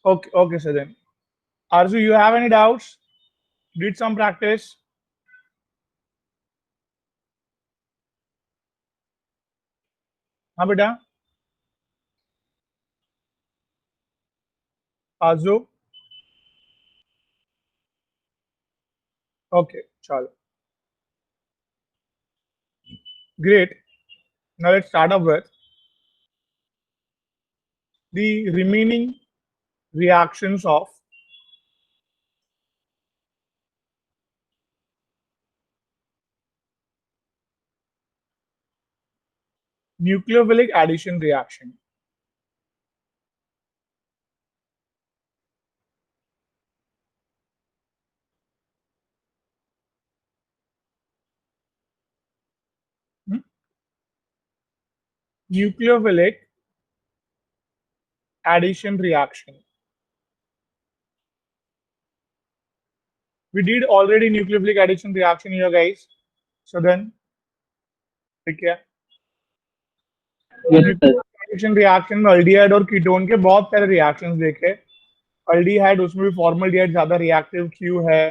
Okay, okay, so then. Arzu, you have any doubts? Did some practice? हाँ बेटा, आरजू. Okay, चलो. Great. Now let's start off with the remaining reactions of nucleophilic addition reaction. Nucleophilic addition reaction. We did already nucleophilic addition reaction here, guys. So then, ठीक है. Yes, sir. Addition reaction में aldehyde और ketone के बहुत सारे reactions देखे. Aldehyde उसमें भी फॉर्मल्डिहाइड ज्यादा रिएक्टिव क्यों है.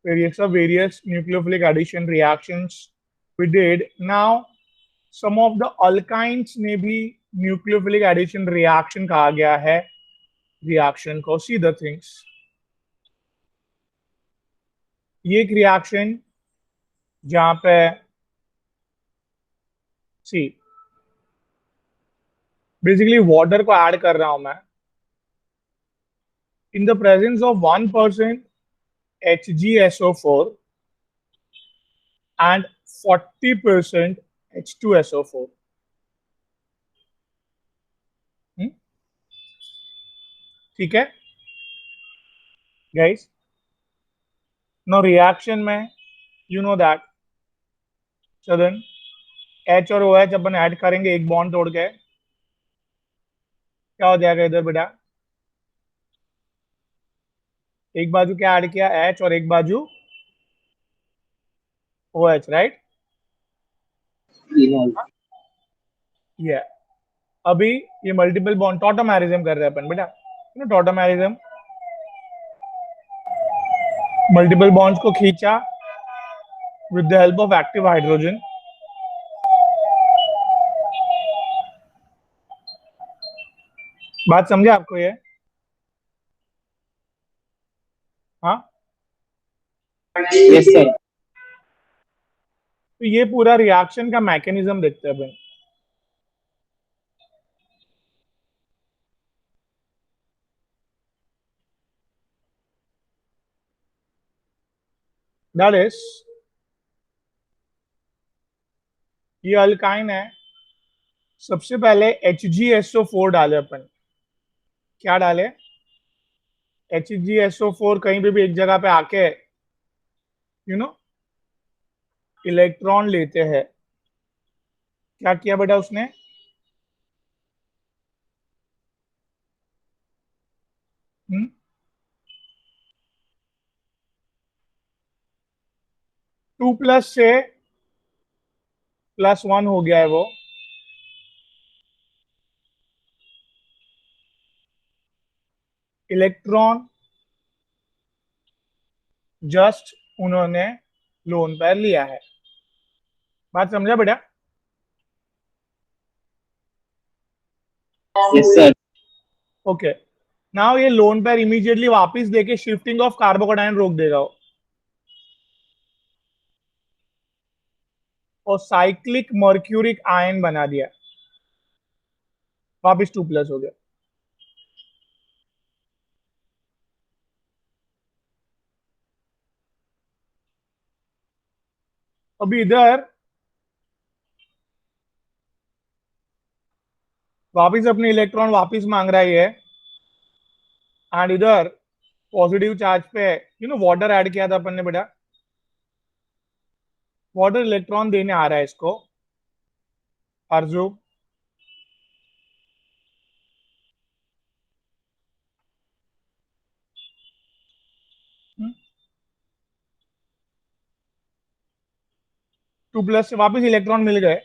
फिर ये सब various nucleophilic addition reactions we did. Now some of the alkynes ने भी न्यूक्लियोफिलिक एडिशन रिएक्शन कहा गया है रिएक्शन को. See the things. ये एक रिएक्शन जहां पे सी बेसिकली वाटर को ऐड कर रहा हूं मैं in the presence of 1% HgSO4 and 40% H2SO4. ठीक है गाइस. नो रिएक्शन में यू नो दैट सदन H और OH अपन ऐड करेंगे एक बॉन्ड तोड़ के. क्या हो जाएगा इधर बेटा. एक बाजू क्या ऐड किया H और एक बाजू OH, राइट. ये अभी ये मल्टीपल बॉन्ड टॉटोमेरिज्म कर रहे हैं अपन बेटा. टॉटोमेरिज्म मल्टीपल बॉन्ड्स को खींचा with the help of active hydrogen. बात समझे आपको ये. हाँ, Yes, sir. तो ये पूरा रिएक्शन का मैकेनिज्म देखते हैं अपन. दैट इज ये अल्काइन है. सबसे पहले HgSO4 डाले अपन. क्या डाले. HgSO4 कहीं पे भी एक जगह पे आके यू नो इलेक्ट्रॉन लेते हैं. क्या किया बेटा उसने. टू प्लस से +1 हो गया है वो. इलेक्ट्रॉन जस्ट उन्होंने लोन पेयर लिया है. बात समझा बेटा. Yes, sir. ओके. नाउ ये लोन पेयर इमीडिएटली वापस देके शिफ्टिंग ऑफ कार्बोकेटायन रोक देगा वो. और साइक्लिक मर्क्यूरिक आयन बना दिया. वापस 2+ हो गया. अभी इधर वापस अपने इलेक्ट्रॉन वापस मांग रहा है ये. एंड इधर पॉजिटिव चार्ज पे वाटर ऐड किया था अपन ने बेटा. वाटर इलेक्ट्रॉन देने आ रहा है इसको. अर्जु 2+ से वापस इलेक्ट्रॉन मिल गए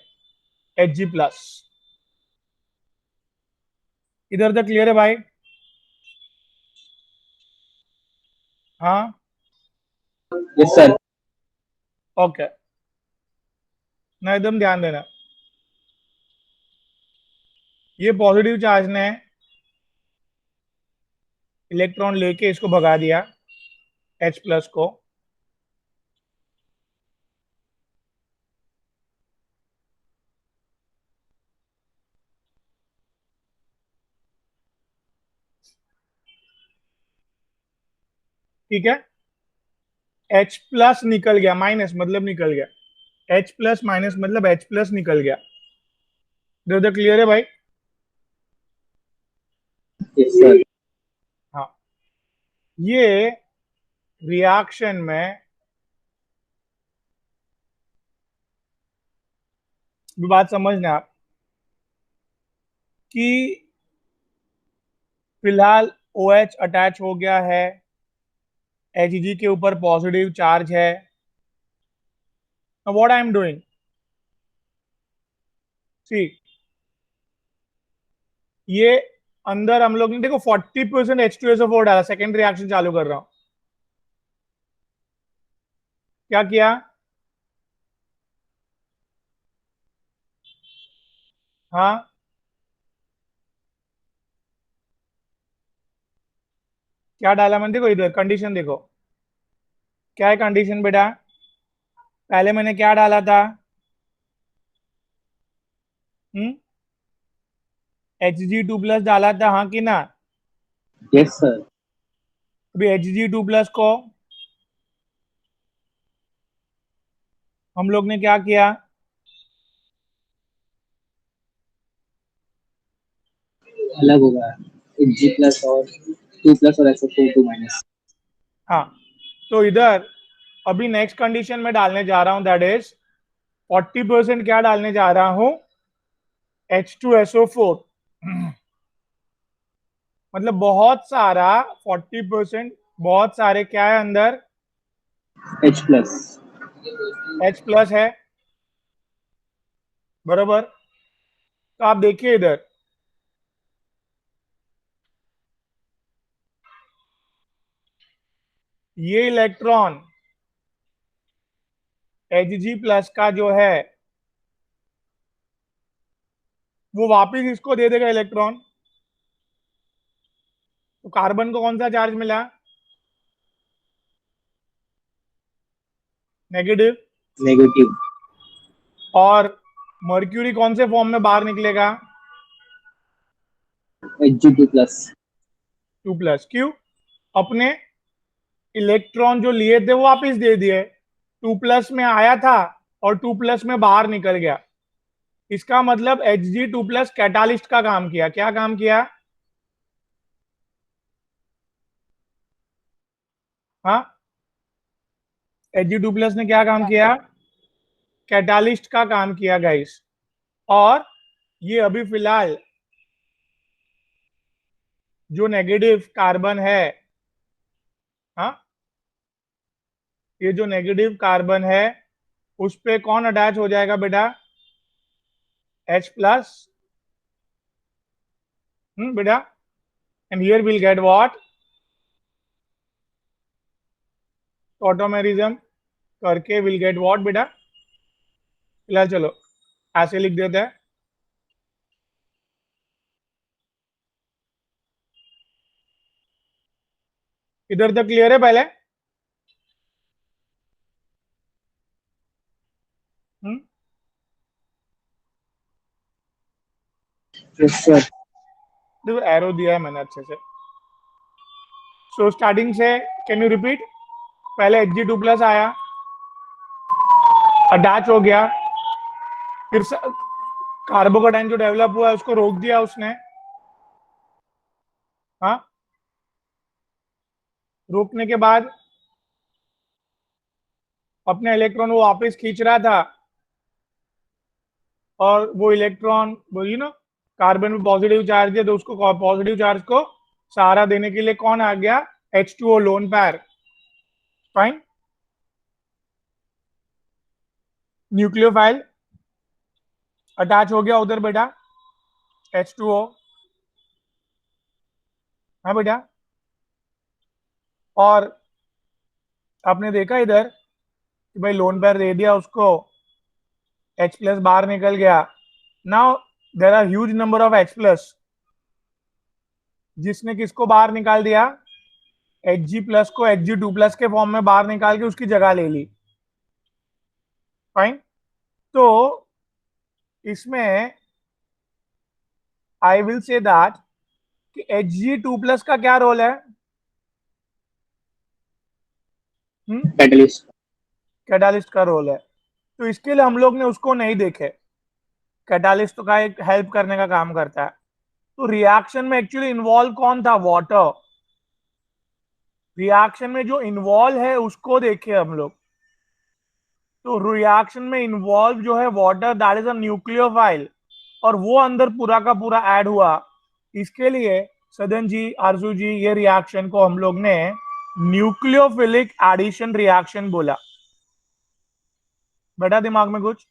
Hg+. इधर तक क्लियर है भाई. हाँ Yes, sir. ओके, ना एकदम ध्यान देना, ये पॉजिटिव चार्ज ने इलेक्ट्रॉन लेके इसको भगा दिया H प्लस को, ठीक है। H प्लस निकल गया, माइनस मतलब निकल गया, H प्लस माइनस मतलब H प्लस निकल गया। इधर क्लियर है भाई? Yes, sir. हाँ, ये रिएक्शन में भी बात समझना आप कि फिलहाल OH अटैच हो गया है, Hg के ऊपर पॉजिटिव चार्ज है। व्हाट आई एम डूइंग, सी, ये अंदर हम लोग ने देखो 40% H2SO4 डाला, सेकेंड रिएक्शन चालू कर रहा हूं, क्या किया? हाँ, क्या डाला मैंने, देखो इधर कंडीशन देखो, क्या है कंडीशन बेटा? पहले मैंने क्या डाला था? Hg2+ डाला था, हाँ कि ना? Yes, sir. अभी Hg2+ को हम लोग ने क्या किया? अलग होगा, G प्लस और 2 प्लस और SO4 2 माइनस। हाँ, तो इधर अभी नेक्स्ट कंडीशन में डालने जा रहा हूं, दैट इज 40% क्या डालने जा रहा हूं? H2SO4, मतलब बहुत सारा 40%, बहुत सारे क्या है अंदर? H plus. H प्लस है, बरोबर। तो आप देखिए इधर, ये इलेक्ट्रॉन Hg+ का जो है वो वापिस इसको दे देगा इलेक्ट्रॉन, तो कार्बन को कौन सा चार्ज मिला? नेगेटिव। नेगेटिव। और मर्क्यूरी कौन से फॉर्म में बाहर निकलेगा? Hg2 plus. 2+। क्यों? अपने इलेक्ट्रॉन जो लिए थे वो वापिस दे दिए, 2+ में आया था और 2+ में बाहर निकल गया। इसका मतलब Hg2+ कैटालिस्ट का काम किया। क्या काम किया? हाँ, Hg2+ ने क्या काम किया? कैटालिस्ट का काम किया गाइस। और ये अभी फिलहाल जो नेगेटिव कार्बन है, हाँ, ये जो नेगेटिव कार्बन है उस पे कौन अटैच हो जाएगा बेटा? H+, बेटा, and here will get what? Tautomerism करके विल गेट व्हाट बेटा? फिलहाल चलो ऐसे लिख देते हैं, इधर तक क्लियर है पहले? हम्म, Yes, sir. देखो एरो दिया है मैंने अच्छे से। सो स्टार्टिंग से कैन यू रिपीट? पहले Hg2+ आया, अटैच हो गया, फिर कार्बोकेटाइन जो डेवलप हुआ है उसको रोक दिया उसने, हाँ, रोकने के बाद अपने इलेक्ट्रॉन वो वापस खींच रहा था, और वो इलेक्ट्रॉन बोलिए ना, कार्बन में पॉजिटिव चार्ज है तो उसको पॉजिटिव चार्ज को सहारा देने के लिए कौन आ गया? H2O लोन पैर, फाइन। न्यूक्लियोफाइल अटैच हो गया उधर बेटा, H2O, हाँ बेटा। और आपने देखा इधर कि भाई लोन पेयर दे दिया उसको, H प्लस बाहर निकल गया. Now there are huge number of H plus, जिसने किसको बाहर निकाल दिया, Hg प्लस को Hg2 प्लस के फॉर्म में बाहर निकाल के उसकी जगह ले ली. फाइन. तो इसमें आई विल से दैट कि Hg2 प्लस का क्या रोल है? कैटलिस्ट. कैटालिस्ट का रोल है. तो इसके लिए हम लोग ने उसको नहीं देखे. कैटालिस्ट का एक हेल्प करने का काम करता है. तो रिएक्शन में एक्चुअली इन्वॉल्व कौन था? वाटर. रिएक्शन में जो इन्वॉल्व है उसको देखे हम लोग. तो रिएक्शन में इन्वॉल्व जो है water, that is a nucleophile, और वो अंदर पूरा का पूरा ऐड हुआ. इसके लिए सदन जी, आरजू जी, ये रिएक्शन को हम लोग ने न्यूक्लियोफिलिक एडिशन रिएक्शन बोला. बेटा दिमाग में कुछ?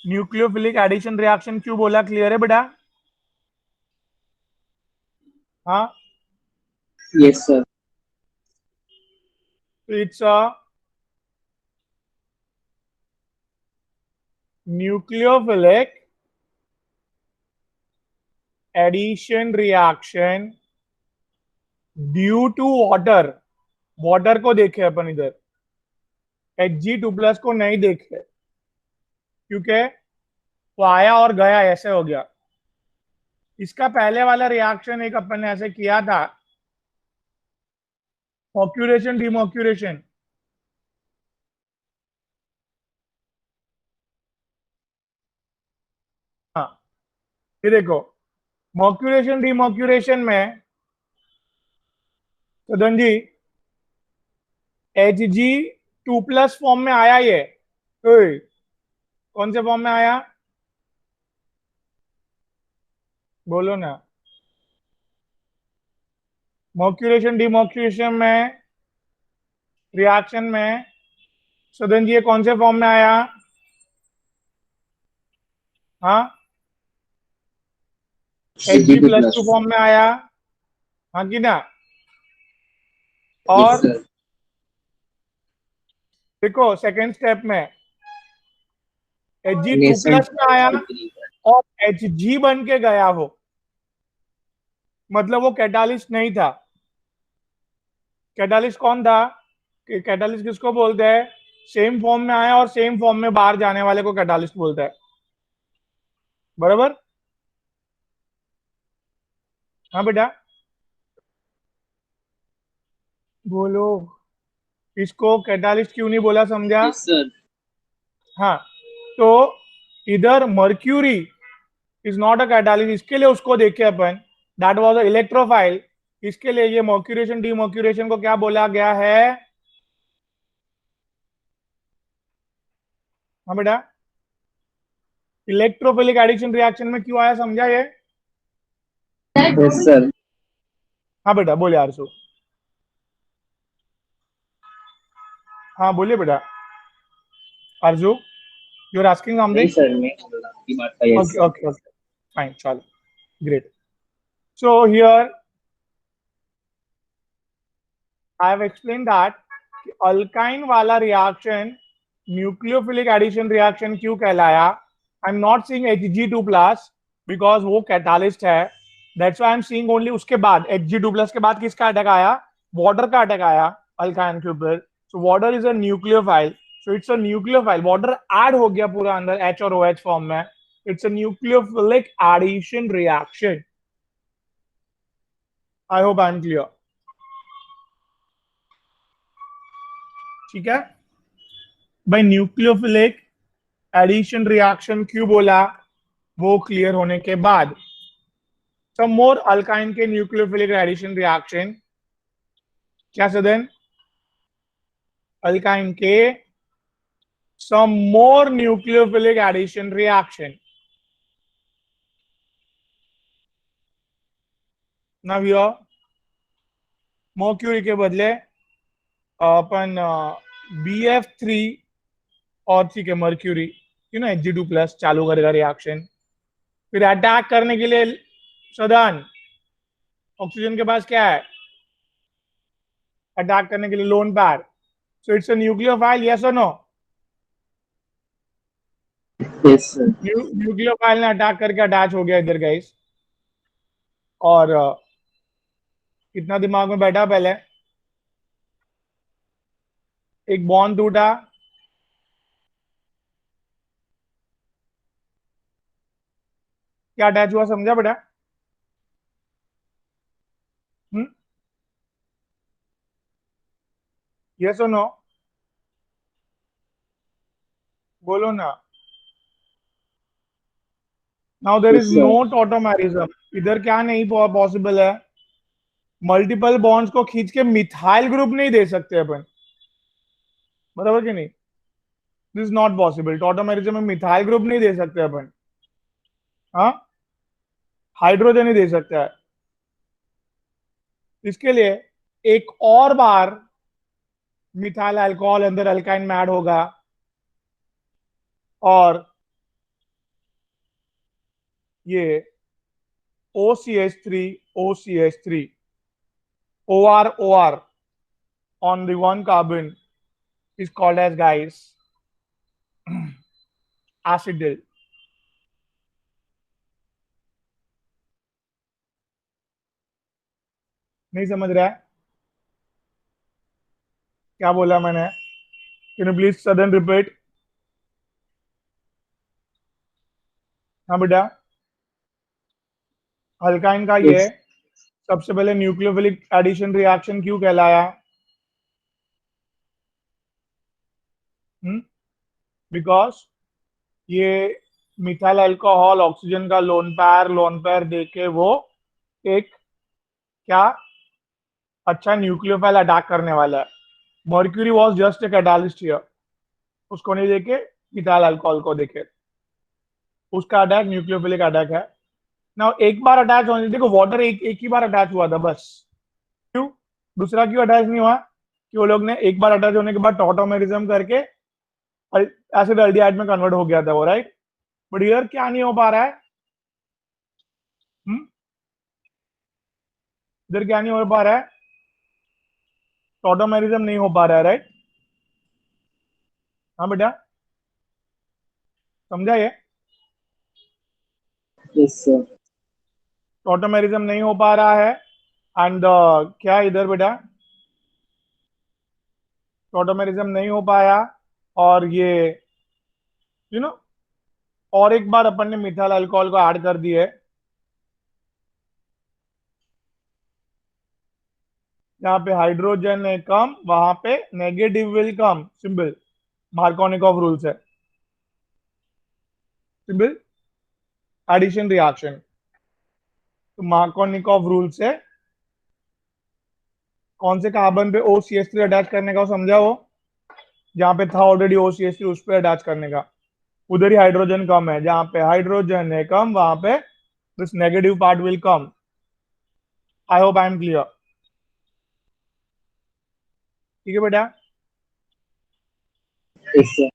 न्यूक्लियोफिलिक एडिशन रिएक्शन क्यों बोला? क्लियर है बेटा? हाँ. Yes sir. It's a nucleophilic addition reaction due to water. Water को देखे अपन इधर, Hg2 प्लस को नहीं देखे, क्योंकि वो आया और गया, ऐसे हो गया. इसका पहले वाला रिएक्शन एक अपन ने ऐसे किया था, ऑक्यूरेशन डिमॉक्यूरेशन. हाँ, ये देखो, मॉक्यूरेशन डिमॉक्यूरेशन में सदन जी Hg2 प्लस फॉर्म में आया ये. ओए, कौन से फॉर्म में आया? बोलो ना. मॉक्यूरेशन डिमॉक्यूरेशन में, रिएक्शन में सदन जी ये कौन से फॉर्म में आया? हाँ, Hg+2 फॉर्म में आया. हाँ कि ना? और यस सर. देखो सेकेंड स्टेप में Hg2 नेसेंट प्लस में आया और Hg बन के गया वो, मतलब वो कैटालिस्ट नहीं था. कैटालिस्ट कौन था? कैटालिस्ट किसको बोलते हैं? सेम फॉर्म में आया और सेम फॉर्म में बाहर जाने वाले को कैटालिस्ट बोलता है. बराबर? हाँ बेटा, बोलो. इसको कैटालिस्ट क्यों नहीं बोला, समझा? Yes sir. हाँ. तो इधर mercury is not a catalyst, इसके लिए उसको देखे अपन, दैट वाज अ इलेक्ट्रोफाइल. इसके लिए ये मॉक्यूरेशन डिमॉक्यूरेशन को क्या बोला गया है? हाँ बेटा, इलेक्ट्रोफिलिक एडिशन रिएक्शन में क्यों आया, समझा ये? Yes sir. हाँ बेटा, बोले आरसू. हाँ बोलिए बेटा. आरजू, यू आर आस्किंग नहीं समथिंग? सर, मैं बोल रहा हूँ कि बात का. Yes okay sir. Okay okay, fine, चलो, great. So here I have explain that alkyne वाला रिएक्शन न्यूक्लियोफिलिक एडिशन रिएक्शन क्यों कहलाया. I am not seeing Hg2 plus because वो कैटालिस्ट है. That's why I am seeing only उसके बाद Hg2 plus के बाद किसका अटैक आया? वाटर का अटैक आया अल्काइन के ऊपर. So water is a nucleophile. So it's a nucleophile. Water add हो गया पूरा अंदर H और OH फॉर्म में. It's a nucleophilic addition reaction. I hope I am clear. ठीक है भाई, न्यूक्लियोफिलिक एडिशन रिएक्शन क्यों बोला, वो क्लियर होने के बाद सम मोर अल्काइन के न्यूक्लियोफिलिक एडिशन रिएक्शन. क्या सदन? अल्काइन के some more nucleophilic addition reaction. Now here mercury के बदले अपन BF3 और ठीक है मर्क्यूरी, Hg2 प्लस चालू करेगा रिएक्शन. फिर अटैक करने के लिए सदन ऑक्सीजन के पास क्या है? अटैक करने के लिए लोन पैर. सो इट्स अ न्यूक्लियोफाइल, यस और नो? Yes, sir. न्यूक्लियोफाइल ने अटैक करके अटैच हो गया इधर गाइस. और कितना दिमाग में बैठा पहले. एक बॉन्ड टूटा, क्या अटैच हुआ समझा बेटा? यस और नो? बोलो ना. Now there Yes, is sir. No tautomerism. इधर क्या नहीं पॉसिबल है, मल्टीपल बॉन्ड्स को खींच के मिथाइल ग्रुप नहीं दे सकते अपन, बराबर कि नहीं? This is not possible. Tautomerism में मिथाइल ग्रुप नहीं दे सकते अपन. हाँ, हाइड्रोजन ही दे सकता है. इसके लिए एक और बार मिथाइल अल्कोहल अंदर अल्काइन में ऐड होगा और ये OCH3 OCH3 OR on the one carbon is called as guys acetyl. नहीं समझ रहा है क्या बोला मैंने? Can you please sudden repeat? हाँ बेटा. अल्काइन का ये Yes. सबसे पहले न्यूक्लियोफिलिक एडिशन रिएक्शन क्यों कहलाया? बिकॉज ये मिथाइल अल्कोहल ऑक्सीजन का लोन पैर देके वो एक क्या अच्छा न्यूक्लियोफाइल अटैक करने वाला है. Mercury was just a catalyst here. उसको नहीं देखे, मिथाइल अल्कोहल को देखे. उसका अटैक न्यूक्लियोफिलिक अटैक है ना. एक बार अटैच होने, देखो वाटर एक ही बार अटैच हुआ था बस. क्यों? दूसरा क्यों अटैच नहीं हुआ? कि वो लोग ने एक बार अटैच होने के बाद टॉटोमेरिज्म करके एसिड एल्डिहाइड में कन्वर्ट हो गया था वो, राइट? बट हियर क्या नहीं हो पा रहा है? इधर क्या नहीं हो पा रहा है? टॉटोमेरिज्म नहीं हो पा रहा है, राइट? हाँ बेटा, समझा ये? Yes, sir. टॉटोमेरिज्म नहीं हो पा रहा है. एंड क्या इधर बेटा, टॉटोमेरिज्म नहीं हो पाया और ये यू नो और एक बार अपन ने मिथाइल अल्कोहल को ऐड कर दिए. यहाँ पे हाइड्रोजन है कम, वहां पे negative will come. Simple Markovnikov rules है. Simple addition reaction. तो मार्कोनिकॉफ रूल से कौन से कार्बन पे OCH3 अटैच करने का समझा वो? जहां पे था ऑलरेडी OCH3 उस पर अटैच करने का. उधर ही हाइड्रोजन कम है, जहां पे हाइड्रोजन है कम वहां पे this negative part will come. I hope I am clear. ठीक है बेटा. Yes, sir.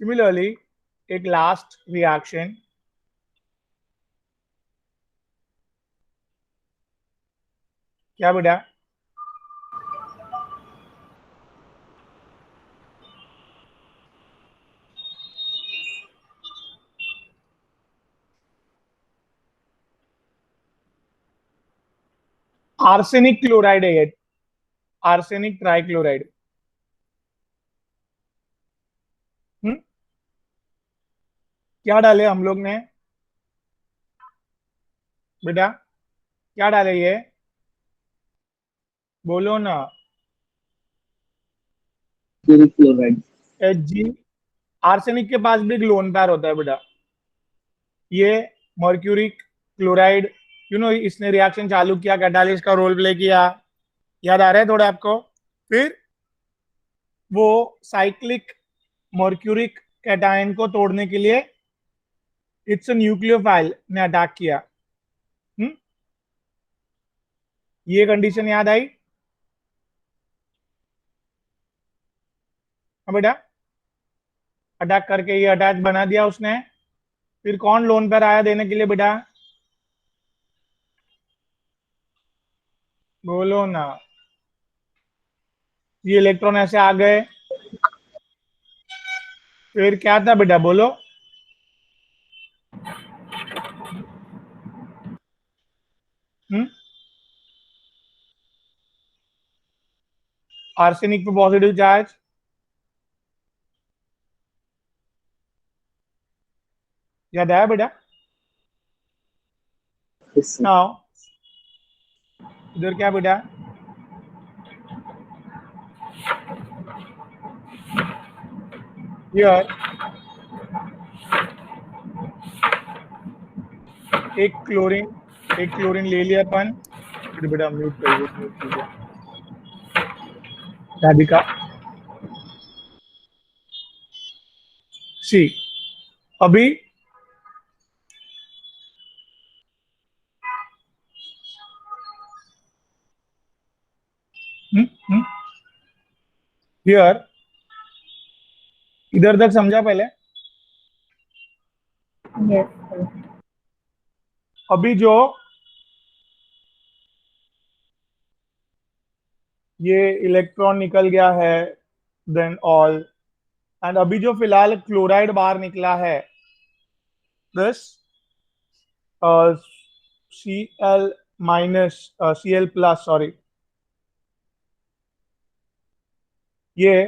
सिमिलरली एक लास्ट रिएक्शन, क्या बेटा? आर्सेनिक क्लोराइड है ये. Arsenic trichloride. क्या डाले हम लोग ने बेटा? क्या डाले ये? बोलो ना. Uric chloride. Hg. आर्सेनिक के पास भी एक लोन पैर होता है बेटा. ये मर्क्यूरिक क्लोराइड, इसने रिएक्शन चालू किया, कैटालिस्ट का रोल प्ले किया. याद आ रहा है थोड़ा आपको? फिर वो साइक्लिक मर्क्यूरिक कैटायन को तोड़ने के लिए इट्स न्यूक्लियोफाइल ने अटैक किया. हम्म ये कंडीशन याद आई? हाँ बेटा, अटैक करके ये अटैच बना दिया उसने. फिर कौन लोन पर आया देने के लिए बेटा? बोलो ना. ये इलेक्ट्रॉन ऐसे आ गए, फिर क्या था बेटा बोलो? आर्सेनिक पे पॉजिटिव चार्ज, याद आया बेटा? Yes, sir. नाउ इधर क्या बेटा? हियर एक क्लोरीन ले लिया अपन, फिर बेटा म्यूट कीजिए राधिका। सी अभी हियर, इधर तक समझा पहले? Yes, sir. अभी जो ये इलेक्ट्रॉन निकल गया है, देन ऑल, एंड अभी जो फिलहाल क्लोराइड बाहर निकला है, this Cl minus Cl plus, sorry, ये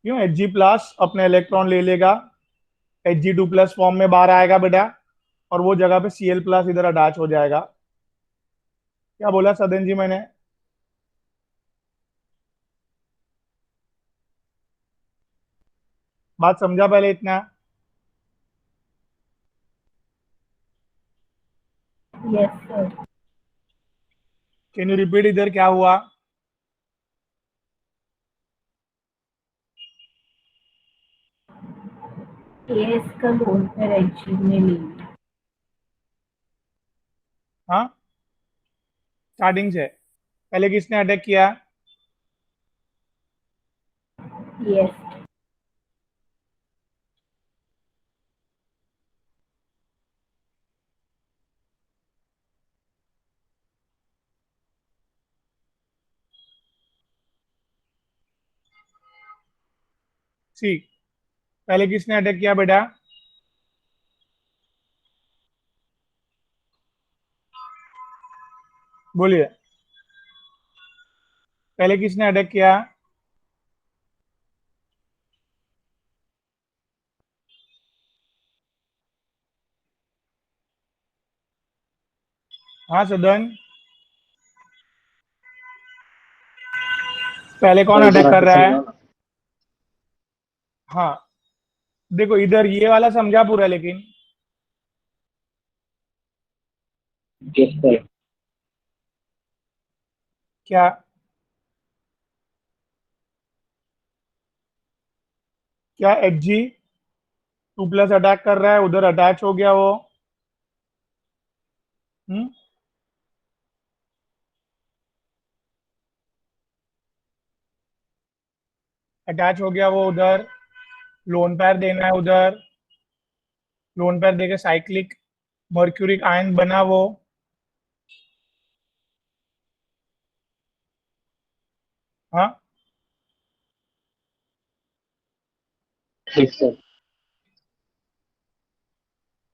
क्यों Hg प्लस अपने इलेक्ट्रॉन ले लेगा, Hg2 प्लस फॉर्म में बाहर आएगा बेटा, और वो जगह पे Cl प्लस इधर अटैच हो जाएगा। क्या बोला सदन जी मैंने? बात समझा पहले इतना? Yes, sir. Can you repeat इधर क्या हुआ? AS का लोन पर Hg ने ले लिया। हाँ, स्टार्टिंग से पहले किसने अटैक किया? Yes. सी पहले किसने अटैक किया बेटा? बोलिए, पहले किसने अटैक किया? हाँ सदन, पहले कौन सर, एक अटैक बार कर आके रहा है? समझाओ ना। हाँ, देखो इधर ये वाला समझा पूरा, लेकिन Yes, sir. क्या क्या Hg2 प्लस अटैक कर रहा है, उधर अटैच हो गया वो, अटैच हो गया वो उधर, लोन पैर देना है उधर, लोन पैर देके साइक्लिक मर्क्यूरिक आयन बना वो। हाँ, Yes, sir.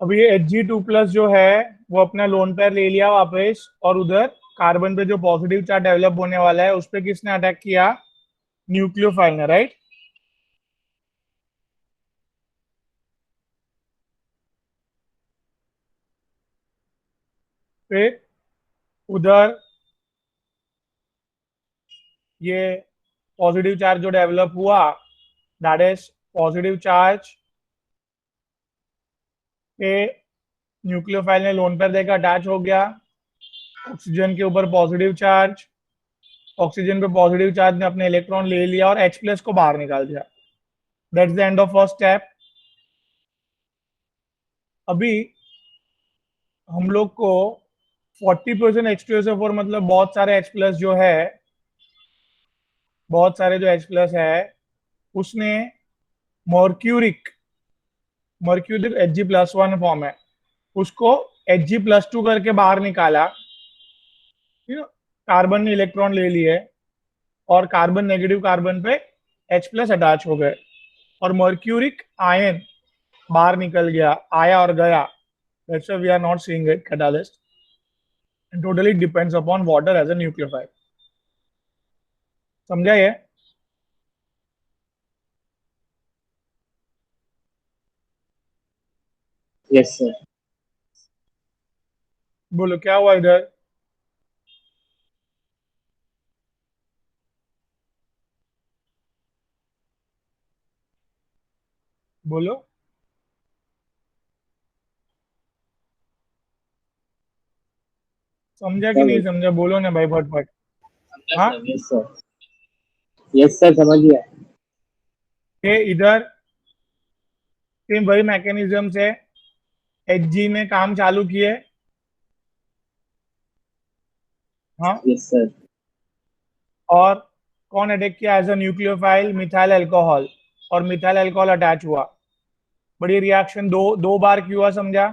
अब ये Hg2 प्लस जो है वो अपना लोन पैर ले लिया वापस, और उधर कार्बन पे जो पॉजिटिव चार्ज डेवलप होने वाला है उस पे किसने अटैक किया? न्यूक्लियोफाइल ने, राइट? फिर उधर ये पॉजिटिव चार्ज जो डेवलप हुआ, दैट इज पॉजिटिव चार्ज पे न्यूक्लियोफाइल ने लोन पैर देकर अटैच हो गया, ऑक्सीजन के ऊपर पॉजिटिव चार्ज, ऑक्सीजन पे पॉजिटिव चार्ज ने अपने इलेक्ट्रॉन ले लिया और H प्लस को बाहर निकाल दिया। That's the end of first step. अभी हम लोग को 40% H2SO4 मतलब बहुत सारे H प्लस जो है, बहुत सारे जो H प्लस है, उसने मर्क्यूरिक, मर्क्यूरिक Hg+1 फॉर्म है, उसको Hg+2 करके बाहर निकाला, कार्बन ने इलेक्ट्रॉन ले लिए, और कार्बन नेगेटिव कार्बन पे H+ अटैच हो गए और मर्क्यूरिक आयन बाहर निकल गया, आया और गया. That's why we are not seeing it catalyst. It totally depends upon water as a nucleophile. समझा ये? Yes, sir. बोलो क्या हुआ इधर? बोलो. समझा कि नहीं समझा? बोलो ना भाई फटफट. हाँ, Yes, sir. Yes, sir. समझ गया. ये इधर सेम वही मैकेनिज्म से Hg ने काम चालू किए. हाँ, Yes, sir. और कौन अटैक किया as a nucleophile? Methyl alcohol. और मिथाइल अल्कोहल अटैच हुआ. बड़ी रिएक्शन दो बार क्यों हुआ समझा?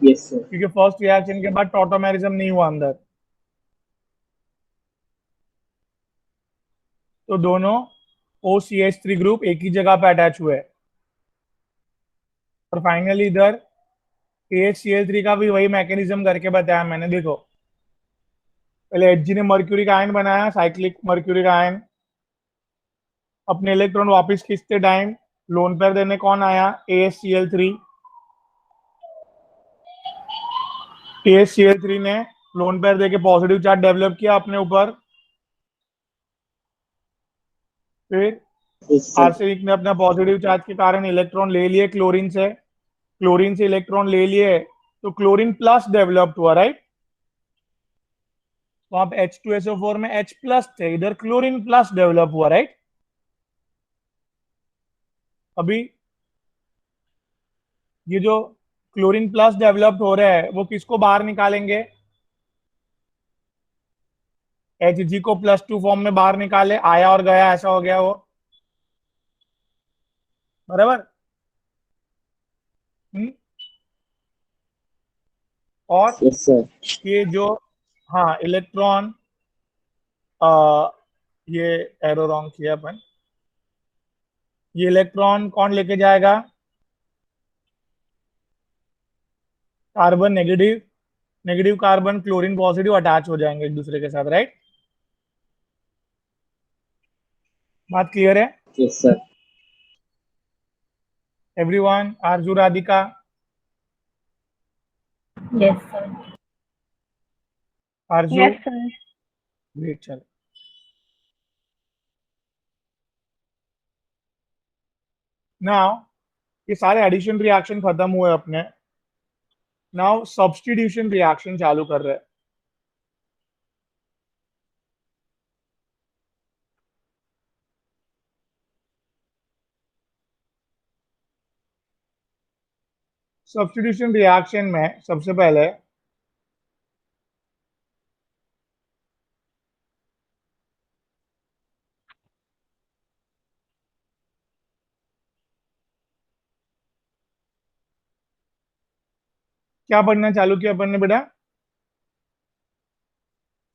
Yes, sir. क्योंकि फर्स्ट रिएक्शन के बाद टॉटोमेरिज्म नहीं हुआ अंदर. तो दोनों OCH3 ग्रुप एक ही जगह पे अटैच हुए. और फाइनली इधर AHCl3 का भी वही मैकेनिज्म करके बताया मैंने. देखो, पहले Hg ने मर्क्यूरिक आयन बनाया, साइक्लिक मर्क्यूरिक आयन. अपने इलेक्ट्रॉन वापस खींचते टाइम लोन पेयर देने कौन आया? AHCl3. AHCl3 ने लोन पेयर देके पॉजिटिव चार्ज डेवलप किया अपने ऊपर. फिर Yes, sir. आर्सेनिक ने अपना पॉजिटिव चार्ज के कारण इलेक्ट्रॉन ले लिए क्लोरीन से. क्लोरीन से इलेक्ट्रॉन ले लिए तो क्लोरीन प्लस डेवलप्ड हुआ, राइट? तो आप H2SO4 में H+ थे, इधर क्लोरीन प्लस डेवलप हुआ, राइट? अभी ये जो क्लोरीन प्लस डेवलप्ड हो रहा है वो किसको बाहर निकालेंगे? Hg को +2 फॉर्म में बाहर निकाले, आया और गया, ऐसा हो गया वो. बराबर. और Yes, sir. ये जो, हाँ, इलेक्ट्रॉन, ये एरो रॉन्ग किया अपन. ये इलेक्ट्रॉन कौन लेके जाएगा? Carbon negative, negative carbon chlorine positive attach हो जाएंगे एक दूसरे के साथ, राइट? बात क्लियर है? Yes, sir. एवरीवन, आरजू, राधिका? Yes, sir. आरजू? Yes, sir. ग्रेट. चलो, नाउ ये सारे एडिशन रिएक्शन खत्म हुए अपने. नाउ सब्स्टिट्यूशन रिएक्शन चालू कर रहे हैं. सब्स्टिट्यूशन रिएक्शन में सबसे पहले क्या पढ़ना चालू किया अपन ने बेटा?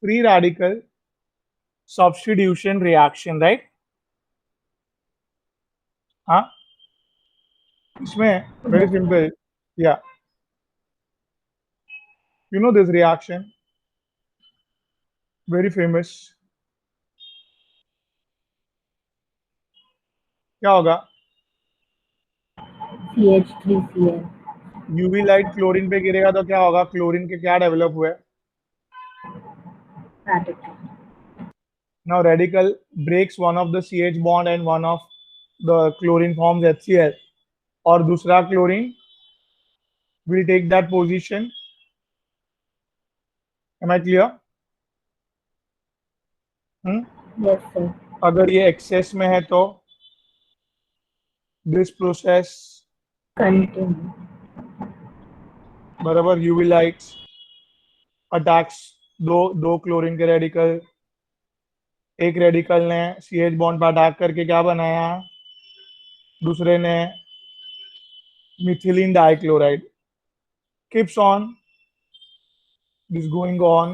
Free radical substitution reaction, right? हाँ, इसमें वेरी सिंपल. या you know this reaction, very famous. क्या होगा? CH3Cl. यूवी लाइट क्लोरीन पे गिरेगा तो क्या होगा? क्लोरीन के क्या डेवलप हुए? Radical. Now radical breaks one of the CH bond and one of the chlorine forms HCl. और दूसरा chlorine will take that position. Am I clear? Yes, sir. अगर ये एक्सेस में है तो दिस प्रोसेस, Continue. बराबर, UV lights attacks दो chlorine के रेडिकल. एक रेडिकल ने CH बॉन्ड पर अटैक करके क्या बनाया? दूसरे ने methylene dichloride. keeps on this going on,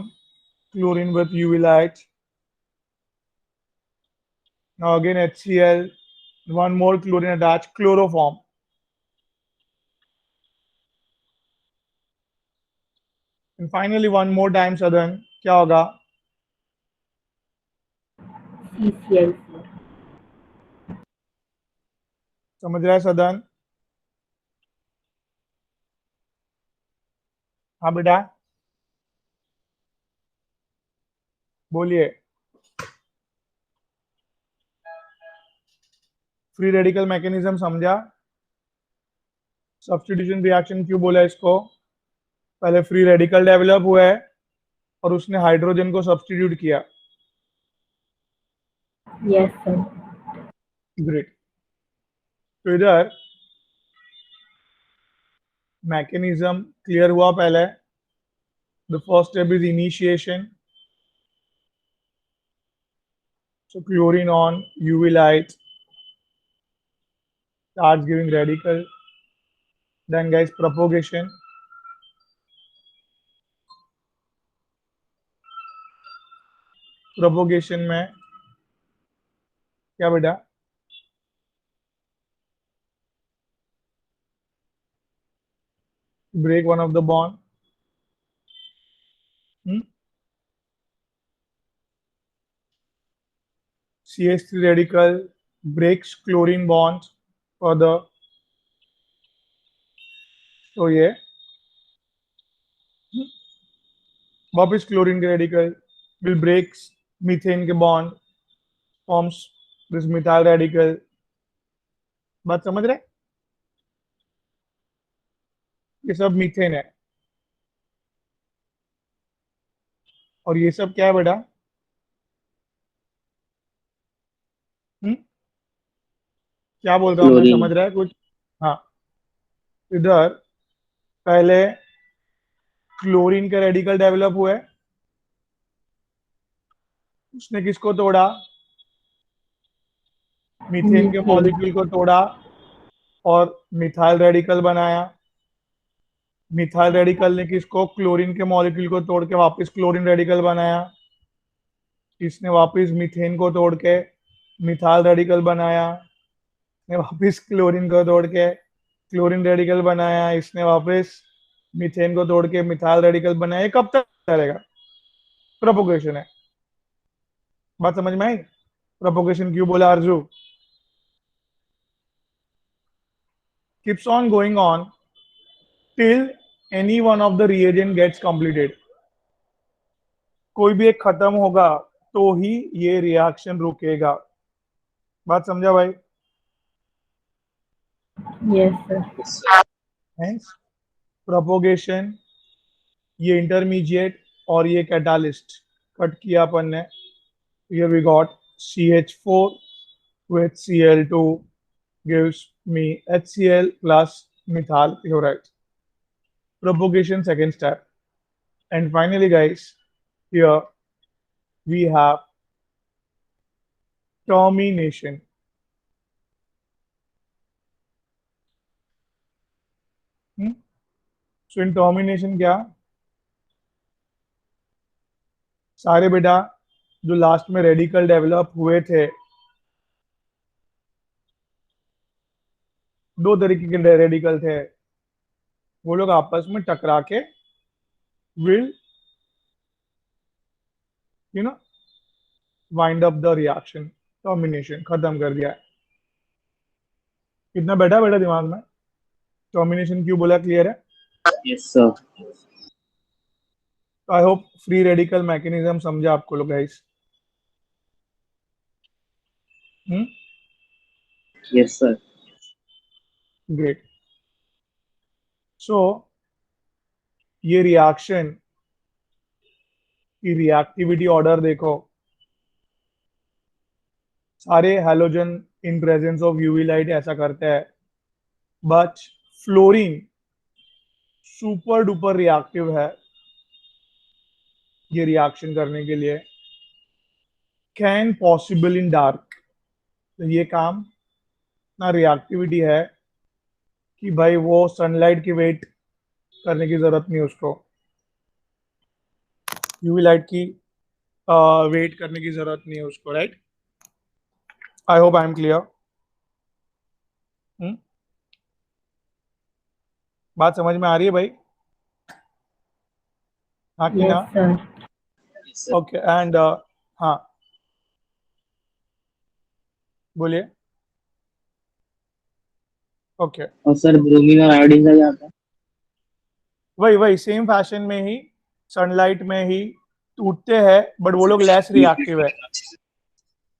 chlorine with UV light, Now again HCl, one more chlorine attached, chloroform. And finally one more time Sadan, क्या होगा? CCl4. समझ रहा है सदन? हाँ बेटा बोलिए. फ्री रेडिकल मैकेनिज्म समझा? सब्स्टिट्यूशन रिएक्शन क्यों बोला इसको? पहले फ्री रेडिकल डेवलप हुआ है और उसने हाइड्रोजन को सब्स्टिट्यूट किया. Yes, sir. ग्रेट. तो इधर मैकेनिज्म क्लियर हुआ पहले. The first step is initiation. So chlorine on UV light starts giving radical. Then guys propagation. Propagation में क्या बेटा? Break one of the bond. CH3 radical breaks chlorine bonds further. तो ये वापिस क्लोरीन के radical will breaks methane के bond, forms this methyl radical. बात समझ रहे? ये सब मीथेन है और ये सब क्या है बेटा? क्या बोल रहा हूँ मैं? क्लोरीन। समझ रहा है कुछ? हाँ. इधर पहले क्लोरीन का रेडिकल डेवलप हुआ है. उसने किसको तोड़ा? मीथेन के Methane. मॉलिक्यूल को तोड़ा और मिथाइल रेडिकल बनाया. मिथाइल रेडिकल ने किसको? क्लोरीन के मॉलिक्यूल को तोड़ के वापस क्लोरीन रेडिकल बनाया. इसने वापस मीथेन को तोड़ के मिथाइल रेडिकल बनाया. इसने वापस क्लोरीन को तोड़ के क्लोरीन रेडिकल बनाया. इसने वापस मीथेन को तोड़ के मिथाइल रेडिकल बनाया. ये कब तक चलेगा? प्रोपोगेशन है. बात समझ में आई? प्रोपोगेशन क्यों बोला अर्जु? keeps on going on till any one of the reagent gets completed. कोई भी एक खत्म होगा तो ही ये रिएक्शन रुकेगा. बात समझा भाई? Yes, sir. Hence प्रोपोगेशन, ये इंटरमीडिएट और ये कैटालिस्ट कट किया अपन ने. Here we got CH4 with Cl2 gives me HCl plus methyl chloride. Propagation second step. And finally guys, here we have termination. So in termination क्या? सारे बेटा जो last में रेडिकल डेवलप हुए थे, दो तरीके के रेडिकल थे, वो लोग आपस में टकरा के will wind up the reaction. Termination खत्म कर दिया. कितना बैठा बेटा दिमाग में? टर्मिनेशन क्यों बोला? क्लियर है? Yes sir. I hope free radical mechanism समझा आपको लोग गाइस. Yes sir. ग्रेट. सो ये रिएक्शन की रिएक्टिविटी ऑर्डर देखो. सारे halogen in presence of UV light ऐसा करते हैं, but fluorine super duper reactive है ये रिएक्शन करने के लिए. Can possible in dark. तो ये काम ना रिएक्टिविटी है कि भाई वो सनलाइट की वेट करने की जरूरत नहीं उसको, यूवी लाइट की वेट करने की जरूरत नहीं है उसको, right? I hope I am clear. बात समझ में आ रही है भाई? हाँ कि ना? Yes, sir. ओके एंड हाँ बोलिए। ओके और सर ब्रोमीन और आयोडीन का क्या आता है? वही वही सेम फैशन में ही, सनलाइट में ही टूटते हैं, बट वो लोग लेस रिएक्टिव है।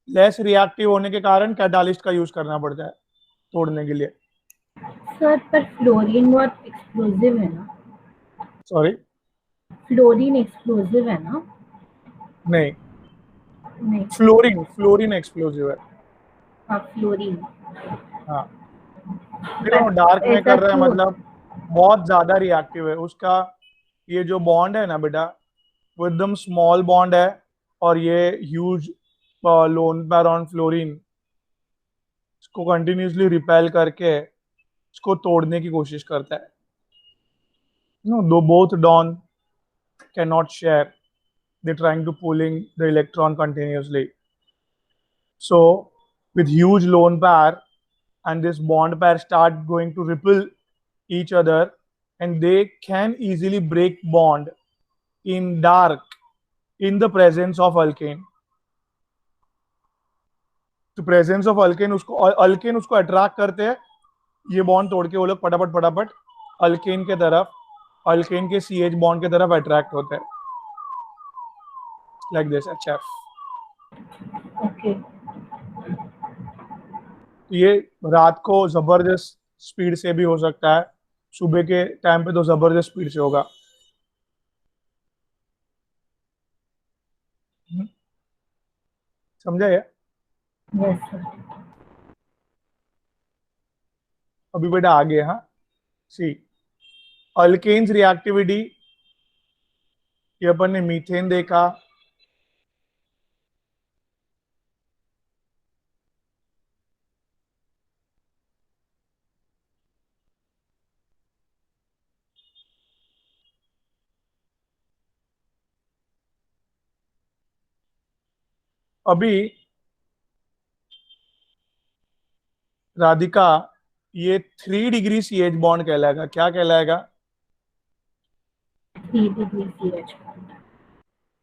लेस रिएक्टिव होने के कारण कैटालिस्ट का यूज करना पड़ता है तोड़ने के लिए। सर पर फ्लोरीन बहुत एक्सप्लोसिव है ना? सॉरी, फ्लोरीन एक्सप्लोसिव है ना? नहीं, नहीं। फ्लोरीन फ्लोरीन एक्सप्लोसिव है। हाँ, फ्लोरीन। हाँ, देखो बट डार्क में ऐसा कर रहा है क्यों? मतलब बहुत ज्यादा रिएक्टिव है उसका। ये जो बॉन्ड है ना बेटा, वो एकदम स्मॉल बॉन्ड है, और ये huge lone pair on fluorine इसको कंटिन्यूसली रिपेल करके इसको तोड़ने की कोशिश करता है। नो, दो both don't can not share, they're trying to pulling the electron continuously. So with huge lone pair and this bond pair start going to repel each other, and they can easily break bond in dark in the presence of alkane. तो presence of alkane उसको alkane उसको attract करते हैं, ये bond तोड़ के वो लोग फटाफट फटाफट अल्केन के तरफ, अल्केन के सी एच बॉन्ड की तरफ अट्रैक्ट होते हैं, लाइक दिस एचएफ। ओके। ये रात को जबरदस्त स्पीड से भी हो सकता है, सुबह के टाइम पे तो जबरदस्त स्पीड से होगा। समझा ये? Yes sir. अभी बेटा आगे, हाँ सी अल्केन्स रिएक्टिविटी, ये अपन ने मीथेन देखा, अभी राधिका ये 3 डिग्री सी एच बॉन्ड कहलाएगा, क्या कहलाएगा? 3 डिग्री CH।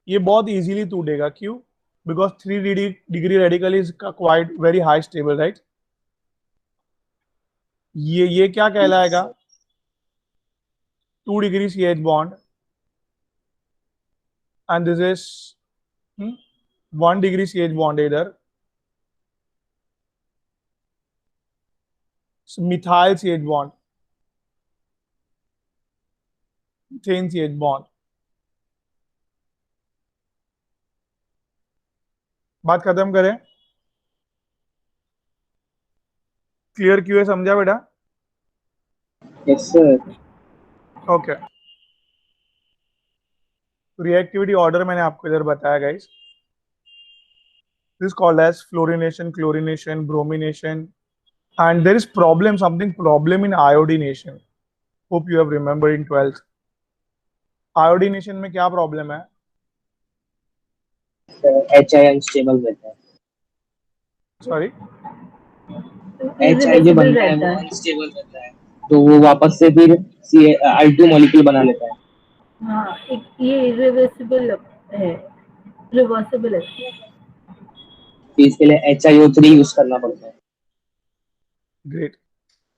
ये बहुत इजीली टूटेगा, क्यों? Because 3 degree radical is quite very high stable, right? ये क्या कहलाएगा? 2 degree C H bond, and this is 1 degree C H bond इधर, methyl C H bond, methane C H bond. बात खत्म करें? क्लियर क्यों है, समझा बेटा? Yes sir. Okay, reactivity order मैंने आपको इधर बताया guys. This called as fluorination, chlorination, bromination, and there is something problem in iodination. Hope you have remembered in 12th. Iodination में क्या प्रॉब्लम है? HI अनस्टेबल रहता है। सॉरी, HI जो इरिवर्सिबल बनता है रहता वो है। अनस्टेबल रहता है, तो वो वापस से फिर I2 मॉलिक्यूल बना लेता है। हाँ, एक ये इरिवर्सिबल है, रिवर्सिबल है। तो इसके लिए HiO3 यूज करना पड़ता है। ग्रेट।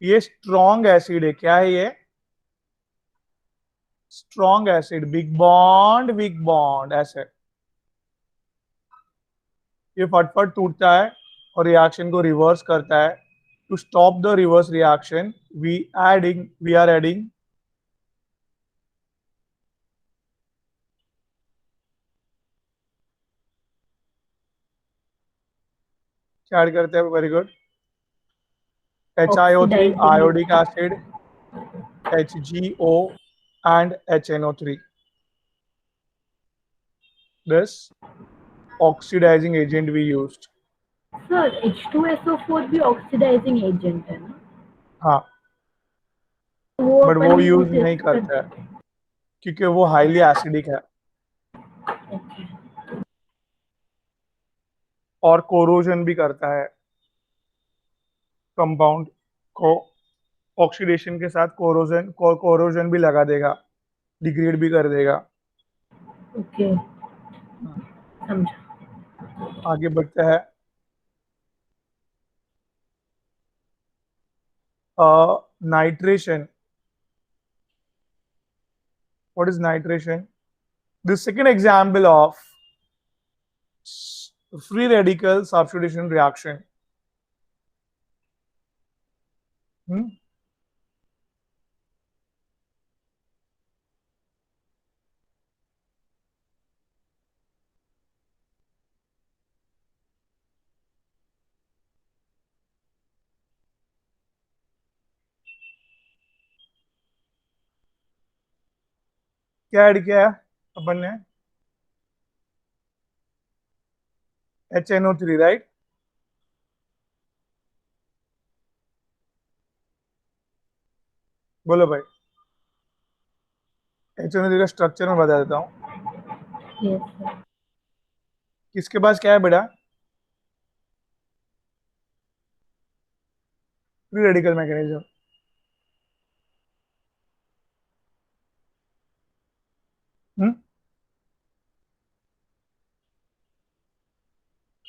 ये स्ट्रॉन्ग एसिड है, क्या है ये? Strong acid, big bond weak bond, ऐसे ये फटफट टूटता है और रिएक्शन को रिवर्स करता है। To stop the reverse reaction we are adding क्या ऐड करते हैं? Very good, HiO3, oxidizing iodic agent. acid, HgO and HNO3. This oxidizing agent we used. Sir H2SO4 भी ऑक्सीडाइजिंग एजेंट है ना? हाँ, वो बट अपन वो यूज यूज नहीं करता है करते क्योंकि वो हाईली एसिडिक है हैं। और कोरोजन भी करता है। कंपाउंड को ऑक्सीडेशन के साथ कोरोजन भी लगा देगा, डिग्रेड भी कर देगा। ओके, समझा। आगे बढ़ते हैं। Nitration, what is nitration? The second example of free radical substitution reaction. क्या ऐड किया है अपन ने? HNO3, right? बोलो भाई। HNO3 का स्ट्रक्चर मैं बता देता हूँ। Yes sir. किसके पास क्या है बेटा? Free radical mechanism.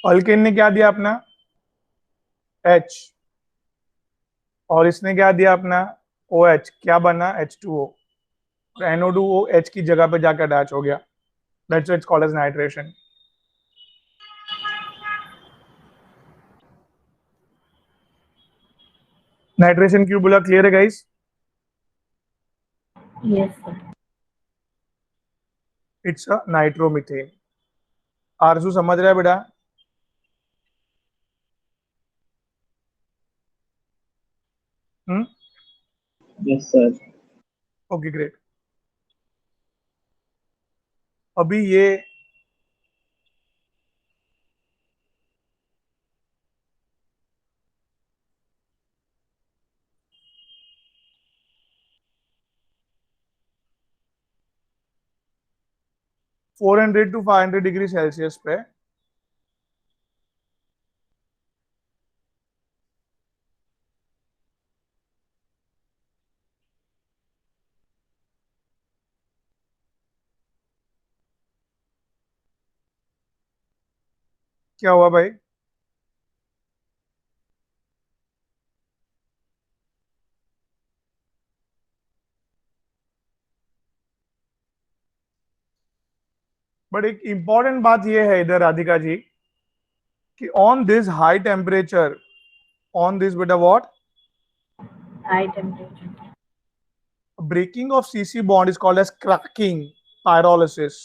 अल्केन ने क्या दिया अपना? H। और इसने क्या दिया अपना? OH। क्या बना? H2O। NO2O H की जगह पे जाकर अटैच हो गया। That's why it's called as nitration. Nitration क्यों बोला? क्लियर है guys? Yes sir. It's a nitromethane. Arzoo समझ रहा है बेटा? Hmm. Yes sir. Okay great. अभी ये 400 to 500 डिग्री सेल्सियस पे क्या हुआ भाई? बट एक इंपॉर्टेंट बात ये है इधर राधिका जी कि on this high temperature, on this बेटा what? High temperature. Breaking of CC bond is called as cracking, pyrolysis.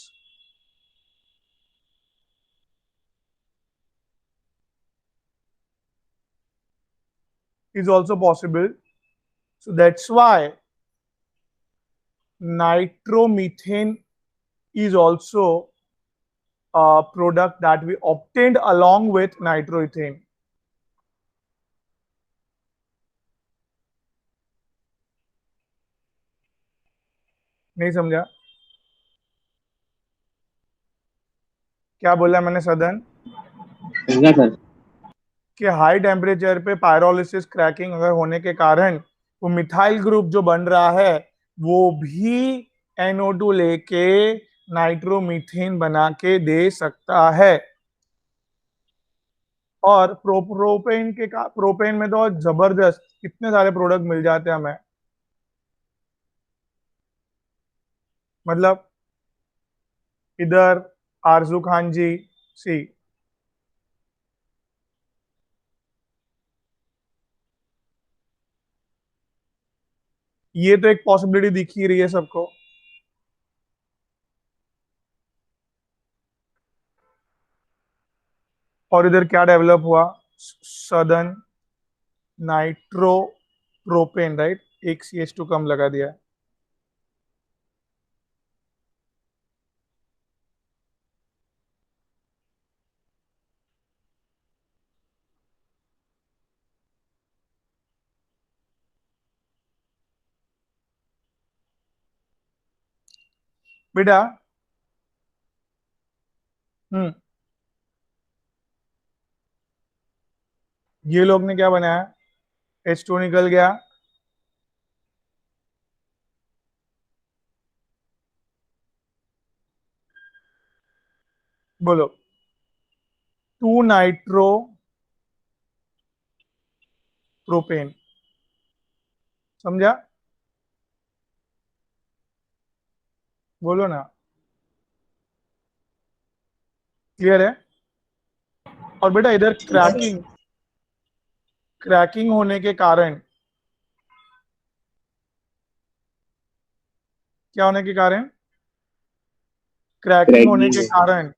Is also possible. So that's why nitromethane is also a product that we obtained along with nitroethane. नहीं समझा? क्या बोला मैंने सदन? समझा sir. कि high temperature पे pyrolysis cracking अगर होने के कारण वो मिथाइल ग्रुप जो बन रहा है वो भी NO2 लेके नाइट्रोमीथेन बना के दे सकता है। और प्रोपेन में तो जबरदस्त कितने सारे प्रोडक्ट मिल जाते हैं हमें। मतलब इधर आरजू खान जी, सी ये तो एक पॉसिबिलिटी दिख ही रही है सबको। और इधर क्या डेवलप हुआ? सदन नाइट्रो प्रोपेन, राइट? एक CH2 कम लगा दिया। बेटा हम्म, ये लोग ने क्या बनाया? H2 निकल गया, बोलो 2 नाइट्रो प्रोपेन, समझा? बोलो ना, क्लियर है? और बेटा इधर क्रैकिंग होने के कारण, क्या होने के कारण? क्रैकिंग होने के कारण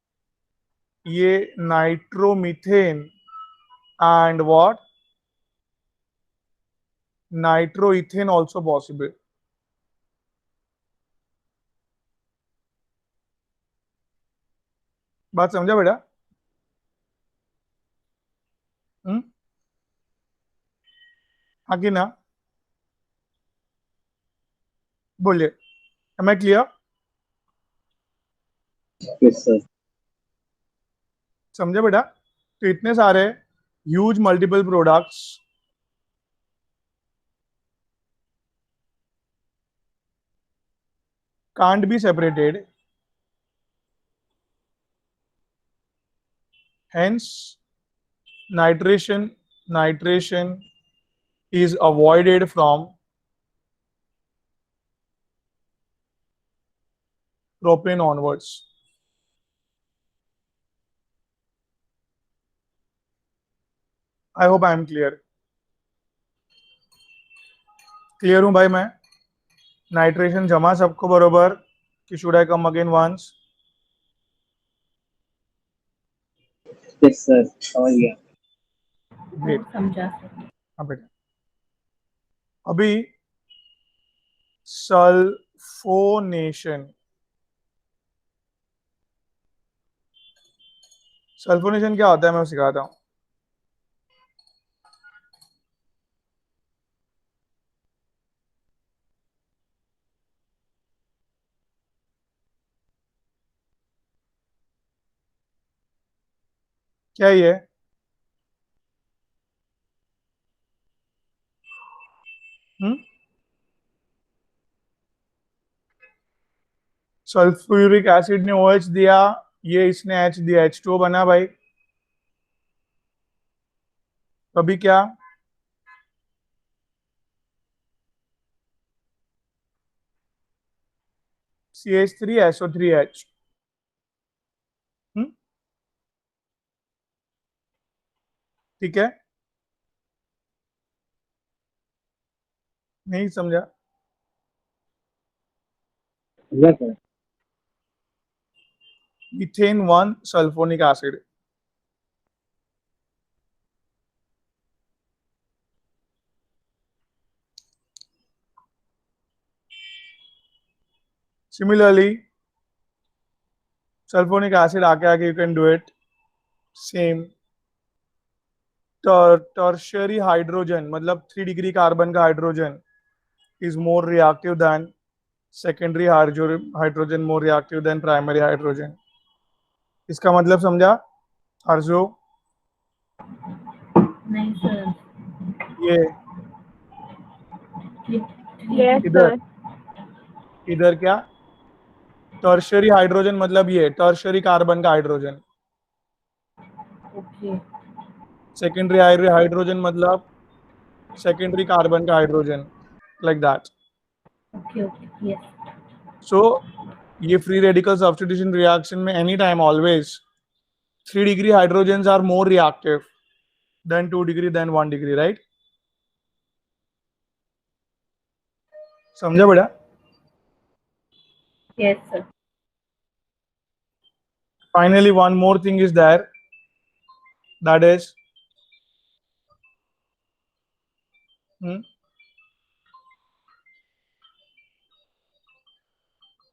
ये nitromethane and what nitroethane also possible. बात समझा बेटा? हाँ कि ना? बोलिए, am I clear? Yes, sir. समझे बेटा? तो इतने सारे huge multiple products can't be separated, hence nitration is avoided from propane onwards. I hope I am clear. Clear हूं भाई मैं? नाइट्रेशन जमा सबको बरोबर कि should I come again once? Yes, sir. समझ गया. ग्रेट। समझा सर। हाँ बेटा, अभी सल्फोनेशन, सल्फोनेशन क्या होता है मैं सिखाता हूँ। क्या ये? सल्फ्यूरिक एसिड ने OH दिया, ये इसने H दिया, H2O बना भाई। अभी क्या? CH3SO3H। ठीक है, नहीं समझा? Yes, sir. Ethane 1 sulphonic acid. Similarly sulphonic acid आके you can do it same. Tertiary hydrogen मतलब 3 डिग्री कार्बन का hydrogen is more reactive than secondary hydrogen, more reactive than primary hydrogen। इसका मतलब समझा हर्षो? नहीं सर। ये यस इधर sir. इधर क्या? टर्शियरी हाइड्रोजन मतलब ये टर्शियरी कार्बन का हाइड्रोजन, ओके सेकेंडरी हाइड्रोजन मतलब सेकेंडरी कार्बन का hydrogen, like that. Okay okay yes. So ये फ्री रेडिकल सब्स्टिट्यूशन रिएक्शन में any time always 3 degree hydrogen are more reactive than 2 degree than 1 degree, right? समझा बेटा? Yes sir. Finally, one more thing is there, that is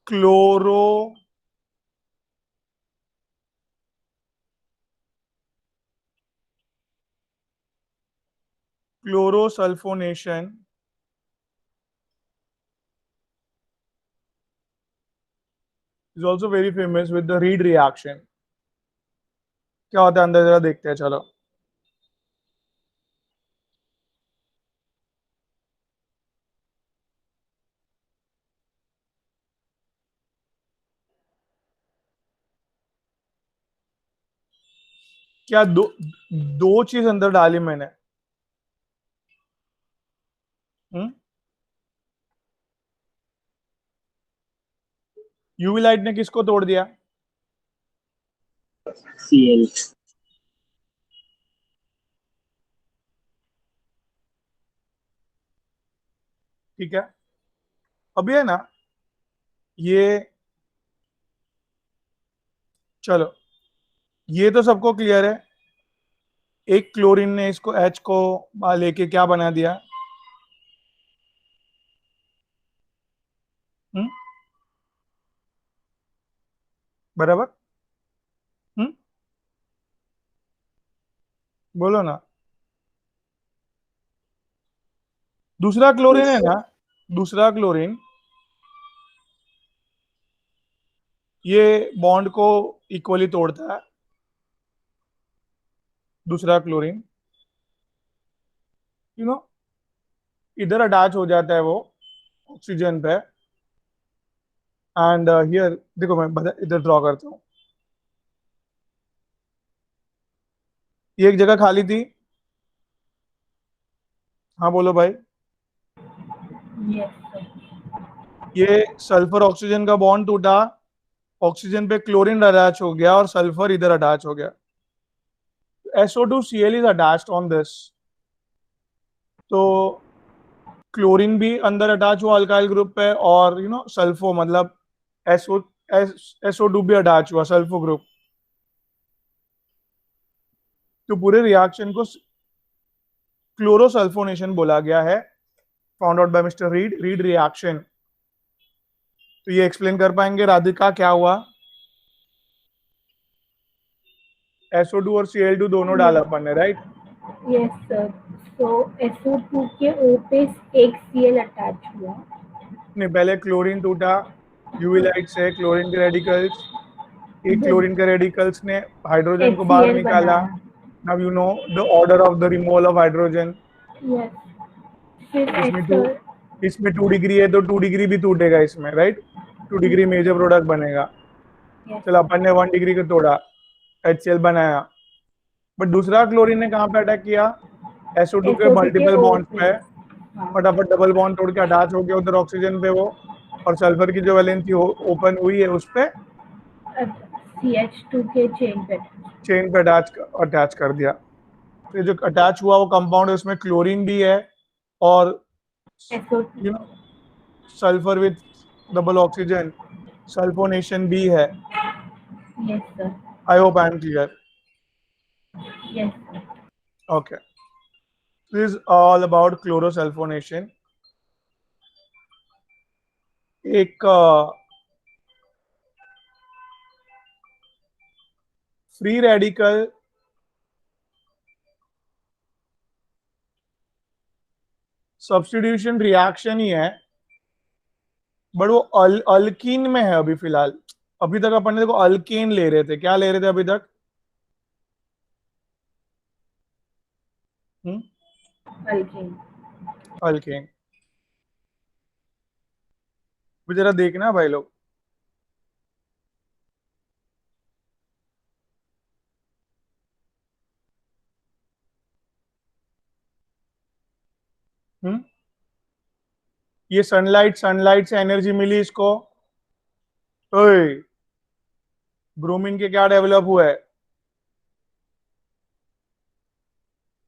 chloro chlorosulfonation is also very famous with the Reed reaction। क्या होता है अंदर जरा देखते हैं, चलो। क्या दो चीज अंदर डाली मैंने। यूवी लाइट ने किसको तोड़ दिया? Cl. ठीक है, अब ये ना, ये चलो ये तो सबको क्लियर है। एक क्लोरीन ने इसको H को लेके क्या बना दिया? बराबर। बोलो ना। दूसरा क्लोरीन है ना, दूसरा क्लोरीन ये बॉन्ड को इक्वली तोड़ता है। दूसरा क्लोरीन यू नो इधर अटैच हो जाता है वो ऑक्सीजन पे। एंड हियर देखो, मैं इधर ड्रॉ करता हूँ। ये एक जगह खाली थी। हाँ बोलो भाई। Yes, sir. ये सल्फर ऑक्सीजन का बॉन्ड टूटा, ऑक्सीजन पे क्लोरीन अटैच हो गया और सल्फर इधर अटैच हो गया। SO2Cl is attached on this. तो क्लोरीन भी अंदर अटैच हुआ अल्काइल ग्रुप पे, और सल्फो मतलब SO SO2 भी अटैच हुआ सल्फो ग्रुप। तो पूरे रिएक्शन को क्लोरोसल्फोनेशन बोला गया है, found out by mister read reaction. तो ये एक्सप्लेन कर पाएंगे राधिका क्या हुआ? SO2 और Cl2 दोनों डाला अपन ने, right? Yes, sir. So SO2 के O पे एक Cl अटैच हुआ। नहीं, पहले क्लोरीन टूटा यूवी लाइट से, क्लोरीन के रेडिकल्स, एक क्लोरीन के रेडिकल्स ने हाइड्रोजन को बाहर HCl निकाला। बनाया। Now you know the order of the removal of hydrogen. Yes. फिर इसमें H इसमें 2 डिग्री है तो 2 डिग्री भी टूटेगा इसमें, राइट? 2 डिग्री मेजर प्रोडक्ट बनेगा। yes, चलो अपन ने 1 डिग्री को तोड़ा, HCl बनाया। बट दूसरा क्लोरीन ने कहाँ पे अटैक किया? SO2 के SO2 के मल्टीपल O बॉन्ड्स पे। पे। हाँ। फटाफट डबल बॉन्ड तोड़ के अटैच हो गया उधर ऑक्सीजन पे वो, और सल्फर की जो वैलेंसी ओपन हुई है उस पे CH2 के चेन पे। चेन पे अटैच कर दिया। तो जो अटैच हुआ वो कंपाउंड है, उसमें क्लोरीन भी है और SO2. Sulphur with double oxygen, sulphonation भी है। Yes, sir. I hope I am clear. Yes, sir. Okay, this is all about chlorosulphonation. एक फ्री रेडिकल सब्स्टिट्यूशन रिएक्शन ही है, बट वो अल्कीन में है अभी फिलहाल। अभी तक अपन ने देखो अल्केन ले रहे थे, क्या ले रहे थे अभी तक? Alkane. अल्केन। जरा देखना भाई लोग, ये सनलाइट से एनर्जी मिली इसको। ओए, ब्रोमीन के क्या डेवलप हुआ है?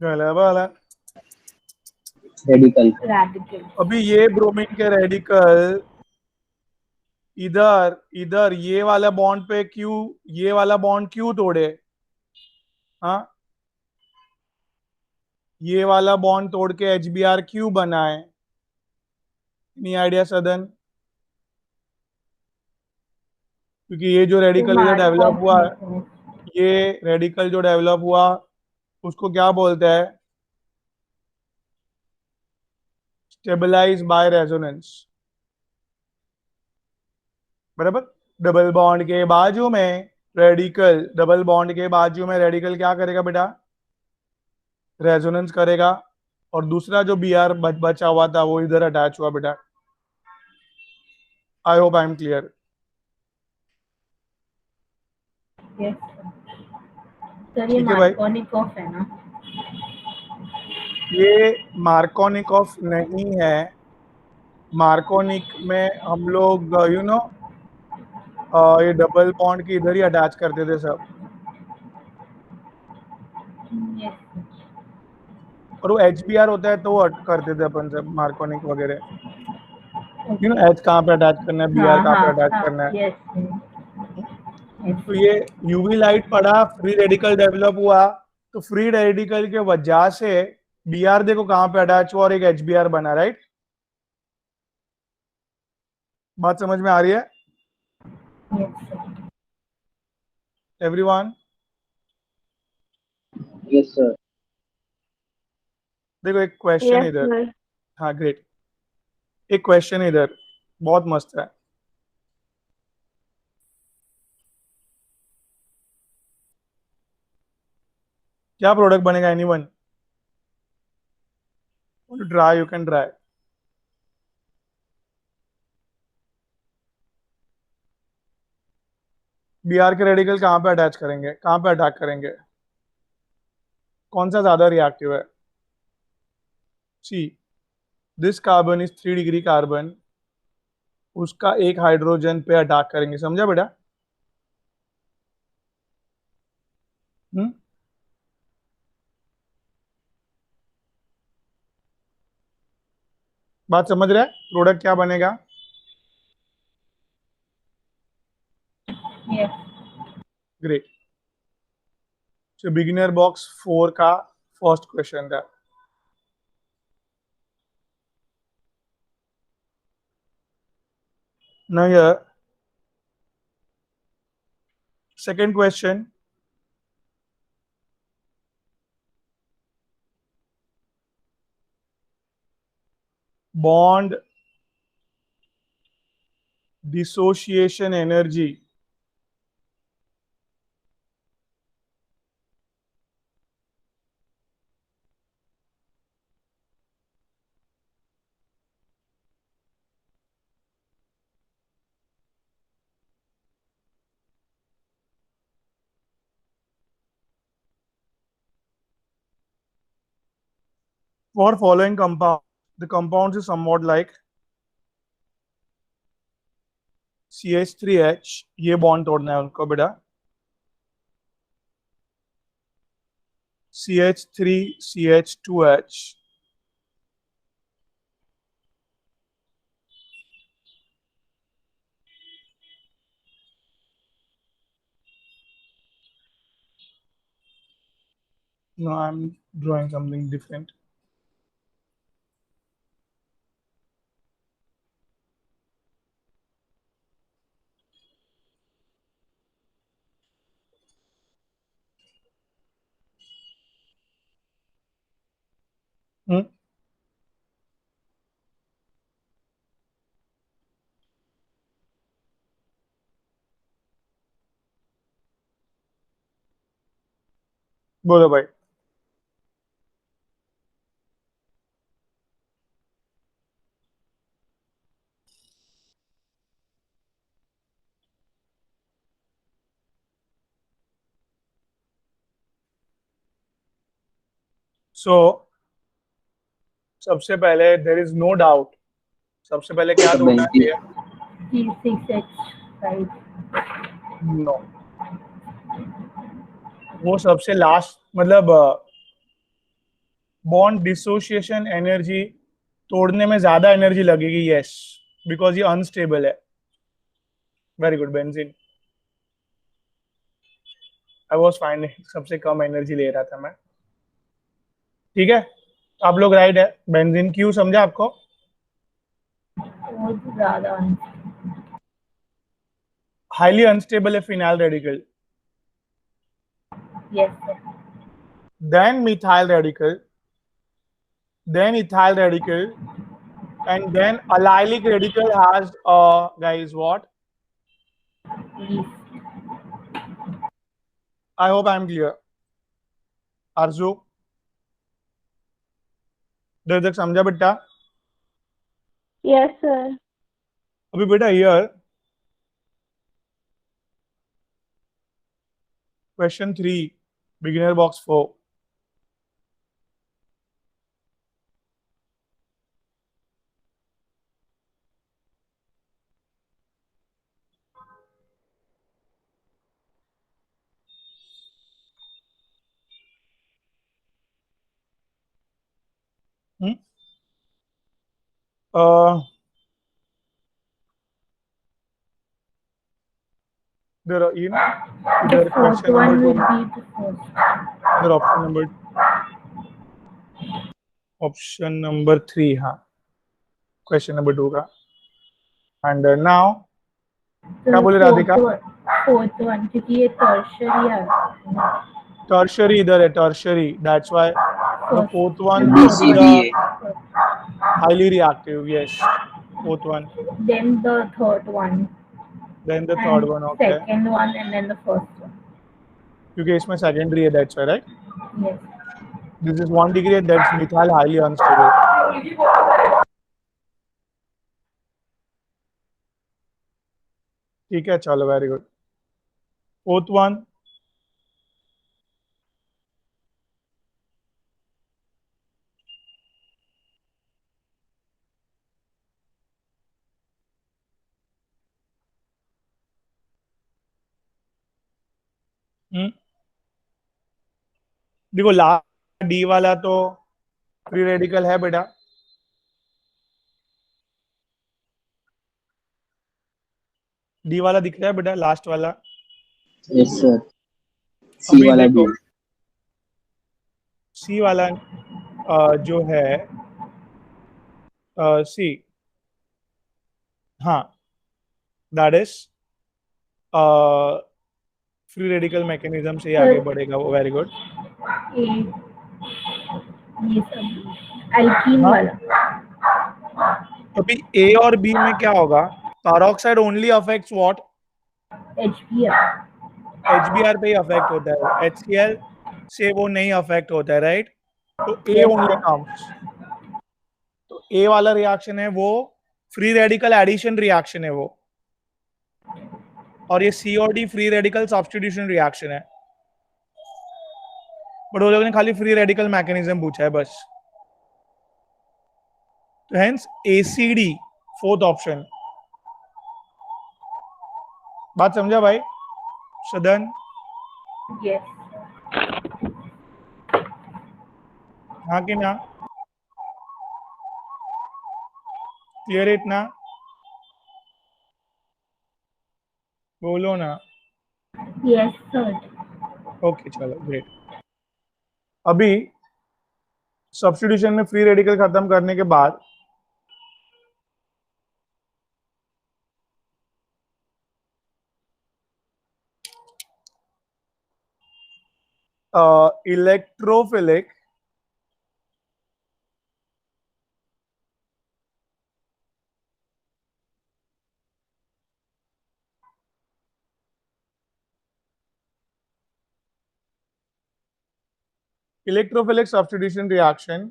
वाला। Radical. Radical. अभी ये ब्रोमीन के रेडिकल इधर इधर ये वाला बॉन्ड पे क्यों, ये वाला बॉन्ड क्यों तोड़े? हाँ, ये वाला बॉन्ड तोड़ के HBr क्यों बनाए? एनी आइडिया सदन? क्योंकि ये जो तो रेडिकल इधर डेवलप Markov's हुआ है, mechanism. ये रेडिकल जो डेवलप हुआ उसको क्या बोलते हैं? Stabilize by resonance. बराबर। डबल बॉन्ड के बाजू में रेडिकल, डबल बॉन्ड के बाजू में रेडिकल क्या करेगा बेटा? रेजोनेंस करेगा। और दूसरा जो Br बचा हुआ था वो इधर अटैच हुआ बेटा। आई hope I am clear. Yes, sir. Sir ये ठीक है भाई, मार्कोनिकॉफ है ना? ये मार्कोनिकॉफ नहीं है। मार्कोनिक में हम लोग ये डबल बॉन्ड की इधर ही अटैच करते थे सब, यस और वो HBr होता है तो वो करते थे अपन सब मार्कोनिक वगैरह। ओके। H कहाँ पे अटैच करना है, Br हाँ कहाँ हाँ पे अटैच हाँ करना है। Yes yes. तो ये यूवी लाइट पड़ा, फ्री रेडिकल डेवलप हुआ, तो फ्री रेडिकल के वजह से Br देखो कहाँ पे अटैच हुआ और एक HBr बना, राइट। बात समझ में आ रही है yes sir. Everyone? Yes, sir. देखो एक क्वेश्चन यस इधर। सर। हाँ ग्रेट, एक क्वेश्चन इधर बहुत मस्त है। क्या प्रोडक्ट बनेगा, anyone? Try, you can try. Br के रेडिकल कहाँ पे अटैच करेंगे, कहाँ पे अटैक करेंगे, कौन सा ज्यादा रिएक्टिव है? See, this carbon is 3 degree carbon, उसका एक हाइड्रोजन पे अटैक करेंगे, समझा बेटा? हम्म, बात समझ रहे हैं? प्रोडक्ट क्या बनेगा? Yes great. So beginner box 4 का फर्स्ट क्वेश्चन था। Now here, second question. Bond dissociation energy for following compound. The compounds is somewhat like CH3H, ये बॉन्ड तोड़ना है उनको बेटा, CH3CH2H, no I'm drawing something different. हम्म, बोलो भाई। सो सबसे पहले देर इज नो डाउट, सबसे पहले क्या The तोड़ना benzene. चाहिए? C6H5। नो, वो सबसे लास्ट, मतलब बॉन्ड डिसोसिएशन एनर्जी तोड़ने में ज्यादा एनर्जी लगेगी, यस, बिकॉज ये अनस्टेबल है। Very good benzene. I was finding सबसे कम एनर्जी ले रहा था मैं। ठीक है, तो आप लोग राइट है, बेंजीन क्यों समझा आपको? बहुत ज्यादा। हाईली अनस्टेबल है phenyl radical, yes sir. Then methyl radical, then ethyl radical, and then allylic radical has guys what? Least. I hope I'm clear. Arzu, देर तक समझा बेटा? Yes sir. अभी बेटा here question 3, Beginner box 4. Hmm? There are, The either fourth question one number will 2, be the first. either option number 3, हाँ, question number 2 का. And now, क्या The बोले राधिका? fourth one, क्योंकि ये tertiary है. Tertiary इधर है, tertiary. That's why the First. fourth one B will be C the D A. highly reactive. Yes, fourth one. Then the third one. Then the And third one. Okay. second one and then the first one. क्योंकि इसमें secondary है, that's why, right? Yes. This is 1 degree, that's methyl highly unstable. ठीक है, चलो, very good. Fourth one. देखो last D वाला तो free radical है बेटा. डी वाला दिख रहा है बेटा, लास्ट वाला. Yes sir. C अभी वाला देखो भी. सी वाला जो है सी, हाँ, that is free radical mechanism से ही आगे बढ़ेगा वो. Very good. A, ये सब alkene हाँ, वाला. अभी ए और बी में क्या होगा? Peroxide only affects what? HBr. HBR पे ही अफेक्ट होता है वो, एचसीएल से वो नहीं अफेक्ट होता है, राइट? तो ए Yes. Only counts. तो ए वाला रिएक्शन है वो फ्री रेडिकल एडिशन रिएक्शन है वो, और ये सी और D free radical substitution reaction है. बट वो लोगों ने खाली फ्री रेडिकल मैकेनिज्म पूछा है बस. तो हेंस एसीडी फोर्थ ऑप्शन. बात समझा भाई? सदन, Yes. हाँ कि ना? क्लियर है इतना? बोलो ना. Yes sir. ओके, चलो, ग्रेट. अभी सब्स्टिट्यूशन में फ्री रेडिकल खत्म करने के बाद electrophilic electrophilic substitution reaction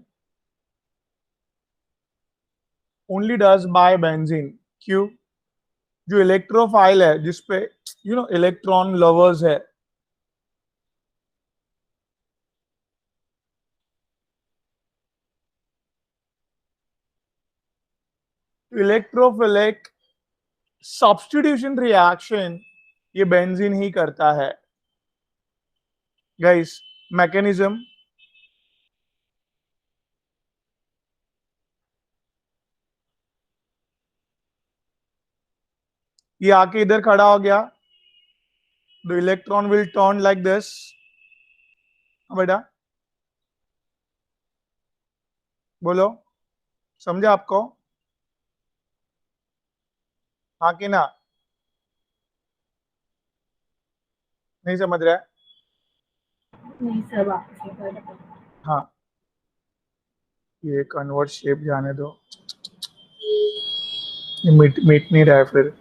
only does by benzene. क्यों? जो इलेक्ट्रोफाइल है, जिसपे इलेक्ट्रॉन लवर्स है, इलेक्ट्रोफिलिक सब्स्टिट्यूशन रिएक्शन ये बेंजीन ही करता है. गाइस, मैकेनिज्म ये आके इधर खड़ा हो गया. The electron will turn like this. बेटा बोलो, समझा आपको? हाँ कि ना? नहीं समझ रहा है? नहीं सर, वापस से कर दो. हाँ, ये कन्वर्ट शेप जाने दो, ये मिट मिट नहीं रहा है फिर.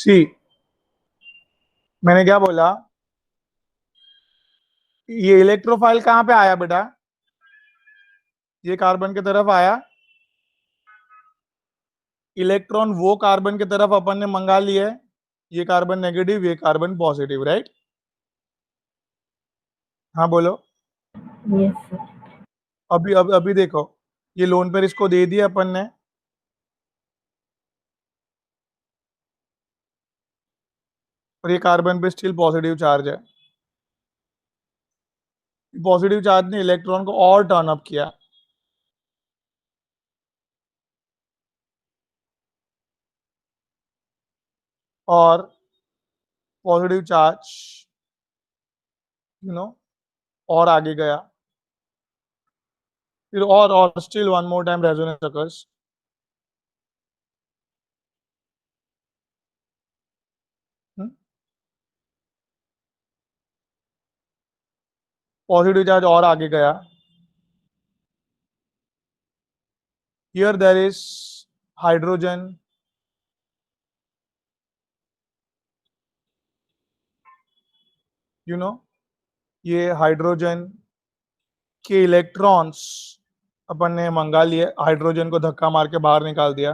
सी, मैंने क्या बोला, ये इलेक्ट्रोफाइल कहां पे आया बेटा? ये कार्बन की तरफ आया, इलेक्ट्रॉन वो कार्बन की तरफ अपन ने मंगा लिए, ये कार्बन नेगेटिव, ये कार्बन पॉजिटिव, राइट? हाँ बोलो। Yes, sir. अभी देखो, ये लोन पेयर इसको दे दिया अपन ने, और ये कार्बन पे स्टिल पॉजिटिव चार्ज है। पॉजिटिव चार्ज ने इलेक्ट्रॉन को और टर्न अप किया, और पॉजिटिव चार्ज और आगे गया, फिर और still one more time resonance occurs. Positive charge और आगे गया, हियर देयर इज हाइड्रोजन, ये हाइड्रोजन के इलेक्ट्रॉन्स अपन ने मंगा लिए, हाइड्रोजन को धक्का मार के बाहर निकाल दिया,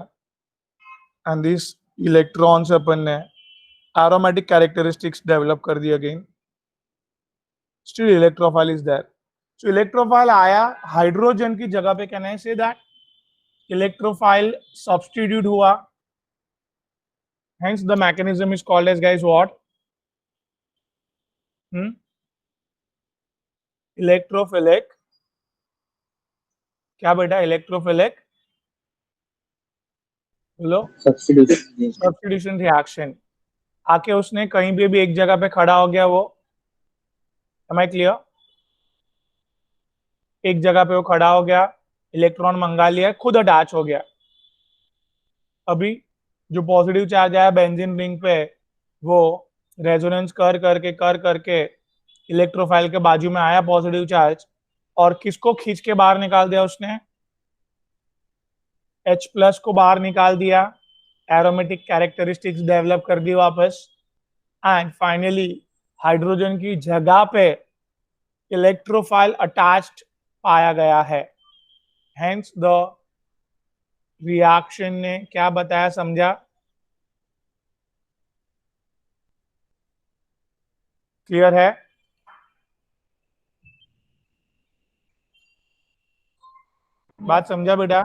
एंड दिस इलेक्ट्रॉन्स अपन ने एरोमेटिक कैरेक्टरिस्टिक्स डेवलप कर दी again, still electrophile is there. So electrophile आया हाइड्रोजन की जगह पे, can I say that electrophile substitute हुआ, hence the mechanism is called as, guys, what? Electrophilic, क्या बेटा? इलेक्ट्रोफिलिक, बोलो। सब्स्टिट्यूशन रिएक्शन, आके उसने कहीं भी एक जगह पे खड़ा हो गया, वो, एम आई क्लियर? एक जगह पे वो खड़ा हो गया, इलेक्ट्रॉन मंगा लिया, खुद अटैच हो गया। अभी जो पॉजिटिव चार्ज आया बेंजीन रिंग पे, वो रेजोनेंस कर करके इलेक्ट्रोफाइल के बाजू में आया पॉजिटिव चार्ज, और किसको खींच के बाहर निकाल दिया उसने? H+ को बाहर निकाल दिया, एरोमेटिक कैरेक्टरिस्टिक्स डेवलप कर दी वापस, एंड फाइनली हाइड्रोजन की जगह पे इलेक्ट्रोफाइल अटैच्ड पाया गया है। हेंस द रिएक्शन ने क्या बताया, समझा? क्लियर है? बात समझा बेटा?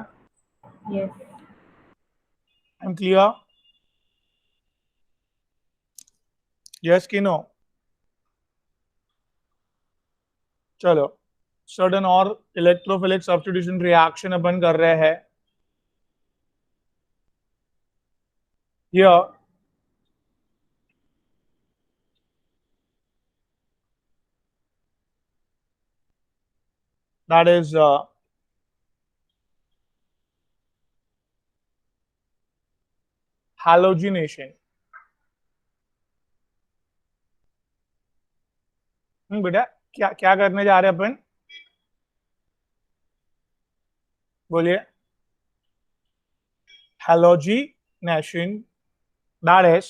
Yes. I am clear? Yes कि नो? चलो, सडन और इलेक्ट्रोफिलिक सब्स्टिट्यूशन रिएक्शन अपन कर रहे हैं। Here that is halogenation. बेटा, क्या क्या करने जा रहे हैं अपन? बोलिए। Halogenation, that is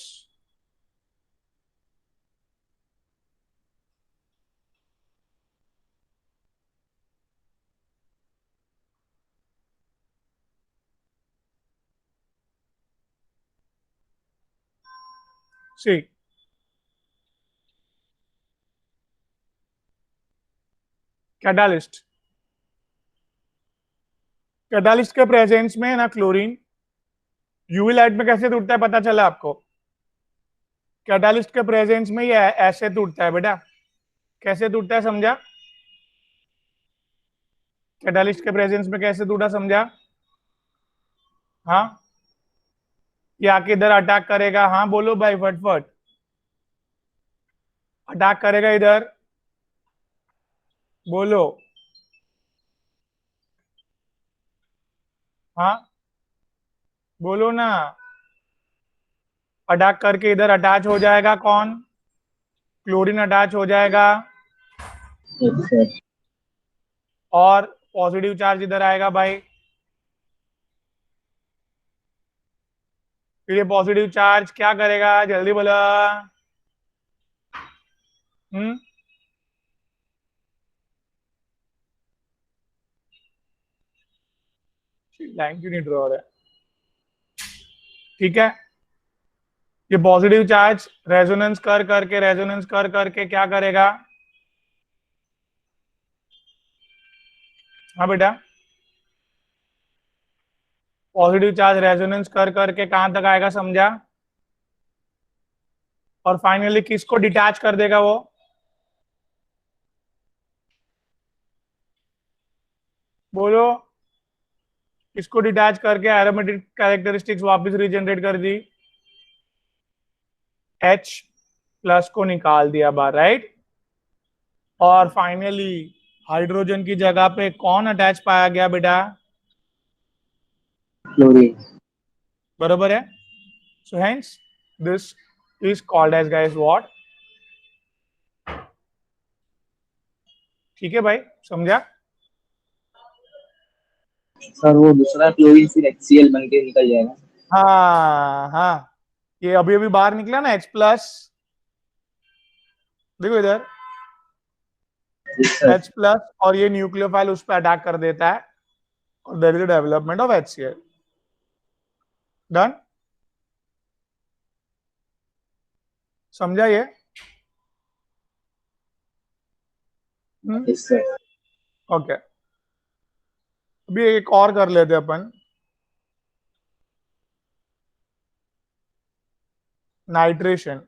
see, catalyst, catalyst के प्रेजेंस में ना क्लोरीन यूवी लाइट में कैसे टूटता है, पता चला आपको? कैटालिस्ट के प्रेजेंस में ये ऐसे टूटता है बेटा। कैसे टूटता है, समझा? कैटालिस्ट के प्रेजेंस में कैसे टूटा, समझा? हाँ, ये आके इधर अटैक करेगा, हाँ बोलो भाई फटफट, अटैक करेगा इधर, बोलो। हाँ बोलो ना, अटैक करके इधर अटैच हो जाएगा, कौन? क्लोरीन अटैच हो जाएगा, और पॉजिटिव चार्ज इधर आएगा भाई। फिर ये पॉजिटिव चार्ज क्या करेगा, जल्दी बोला। हम्म लाइन क्यों नहीं ड्रॉ हो रहा है? ठीक है, ये पॉजिटिव चार्ज रेजोनेंस कर करके क्या करेगा? हाँ बेटा, पॉजिटिव चार्ज रेजोनेंस कर करके कहां तक आएगा, समझा? और फाइनली किसको डिटैच कर देगा वो? बोलो, किसको डिटैच करके एरोमेटिक कैरेक्टरिस्टिक्स वापस रीजनरेट कर दी? H प्लस को निकाल दिया बाहर, राइट। और फाइनली हाइड्रोजन की जगह पे कौन अटैच पाया गया बेटा? क्लोरीन। बरोबर है। So hence this is called as guys what? ठीक है भाई, समझा? सर वो दूसरा क्लोरीन फिर HCl बन के निकल जाएगा। हाँ हाँ, ये अभी अभी बाहर निकला ना H प्लस, देखो इधर जी सर। H प्लस, और ये न्यूक्लियोफाइल उस पर अटैक कर देता है और there is development of HCl। Done, समझा ये? Yes sir. ओके, अभी एक और कर लेते अपन। नाइट्रेशन।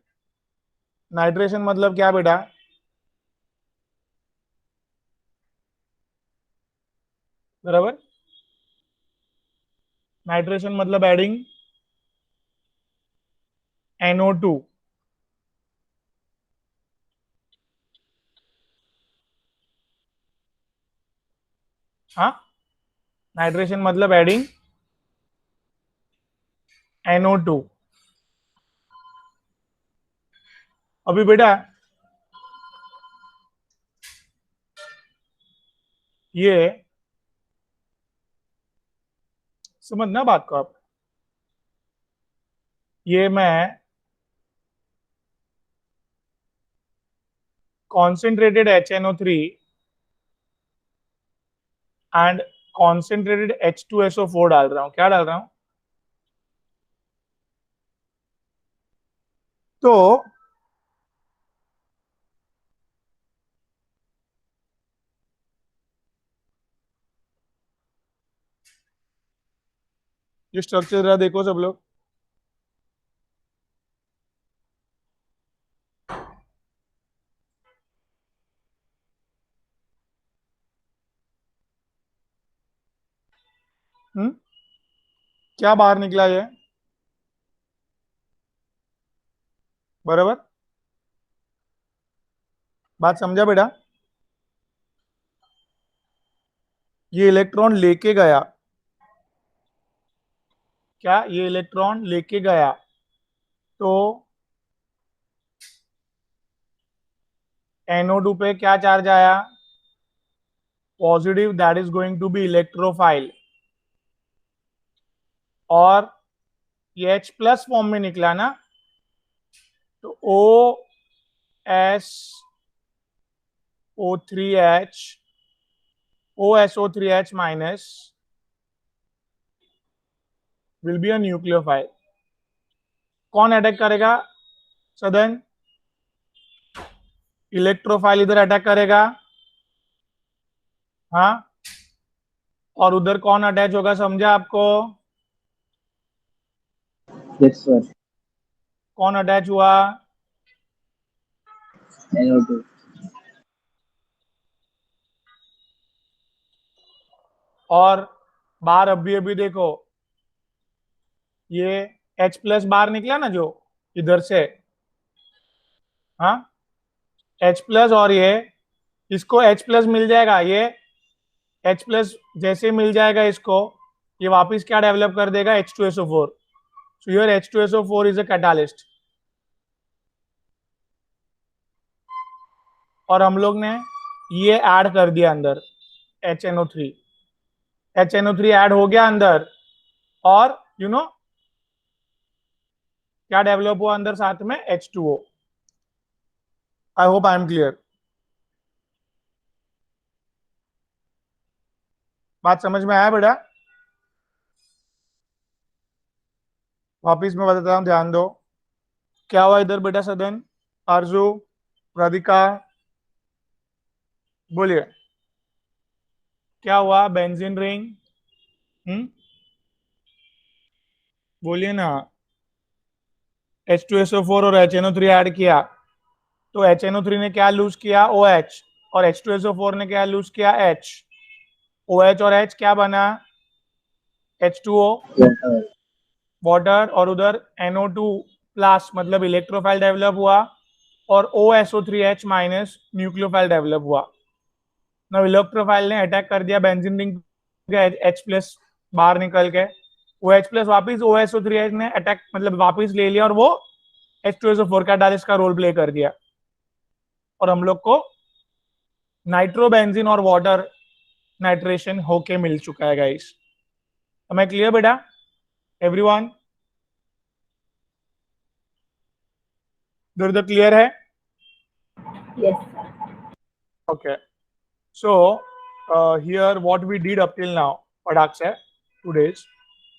नाइट्रेशन मतलब क्या बेटा? बराबर, नाइट्रेशन मतलब एडिंग NO2। हाँ, नाइट्रेशन मतलब एडिंग NO2। अभी बेटा ये समझना बात को आप, ये मैं concentrated HNO3 and concentrated H2SO4 डाल रहा हूं। क्या डाल रहा हूं? तो ये स्ट्रक्चर जरा देखो सब लोग। क्या बाहर निकला ये? बराबर, बात समझा बेटा? ये इलेक्ट्रॉन लेके गया, क्या ये इलेक्ट्रॉन लेके गया? तो NO2 पे क्या चार्ज आया? Positive, that is going to be electrophile. और ये H प्लस फॉर्म में निकला ना, तो OSO3H minus will be a nucleophile. कौन अटैक करेगा सदन? इलेक्ट्रोफाइल इधर अटैक करेगा, हाँ। और उधर कौन अटैच होगा, समझा आपको? Yes sir. कौन अटैच हुआ? NO2। और बाहर अभी अभी देखो, ये H प्लस बाहर निकला ना जो इधर से, हाँ, H प्लस, और ये इसको H प्लस मिल जाएगा, ये H प्लस जैसे मिल जाएगा इसको, ये वापस क्या डेवलप कर देगा? H2SO4। So your H2SO4 is a catalyst. और हम लोग ने ये ऐड कर दिया अंदर, HNO3। HNO3 ऐड हो गया अंदर, और यू नो क्या डेवलप हुआ अंदर साथ में? H2O. I hope I am clear. बात समझ में आया बेटा? वापिस मैं बताता हूँ, ध्यान दो. क्या हुआ इधर बेटा? सदन, आरजू, राधिका, बोलिए क्या हुआ? Benzene ring. बोलिए ना. H2SO4 और HNO3 ऐड किया तो HNO3 ने क्या लूज किया? OH. और H2SO4 ने क्या लूज किया? H. OH और H क्या बना? H2O, water. और उधर NO2 प्लस मतलब इलेक्ट्रोफाइल डेवलप हुआ और OSO3H माइनस न्यूक्लियोफाइल डेवलप हुआ. ना इलेक्ट्रोफाइल ने अटैक कर दिया बेंजीन रिंग H प्लस बाहर निकल के. OH प्लस वापिस OSO3H ने अटैक मतलब वापिस ले लिया और वो H2SO4 कैटालिस्ट का रोल प्ले कर दिया और हम लोग को नाइट्रोबेंजीन और वाटर नाइट्रेशन होके मिल चुका है गाइस. हमें क्लियर बेटा? एवरीवन इधर क्लियर है? Yes, sir. Okay. So here what we did up till now, products है today's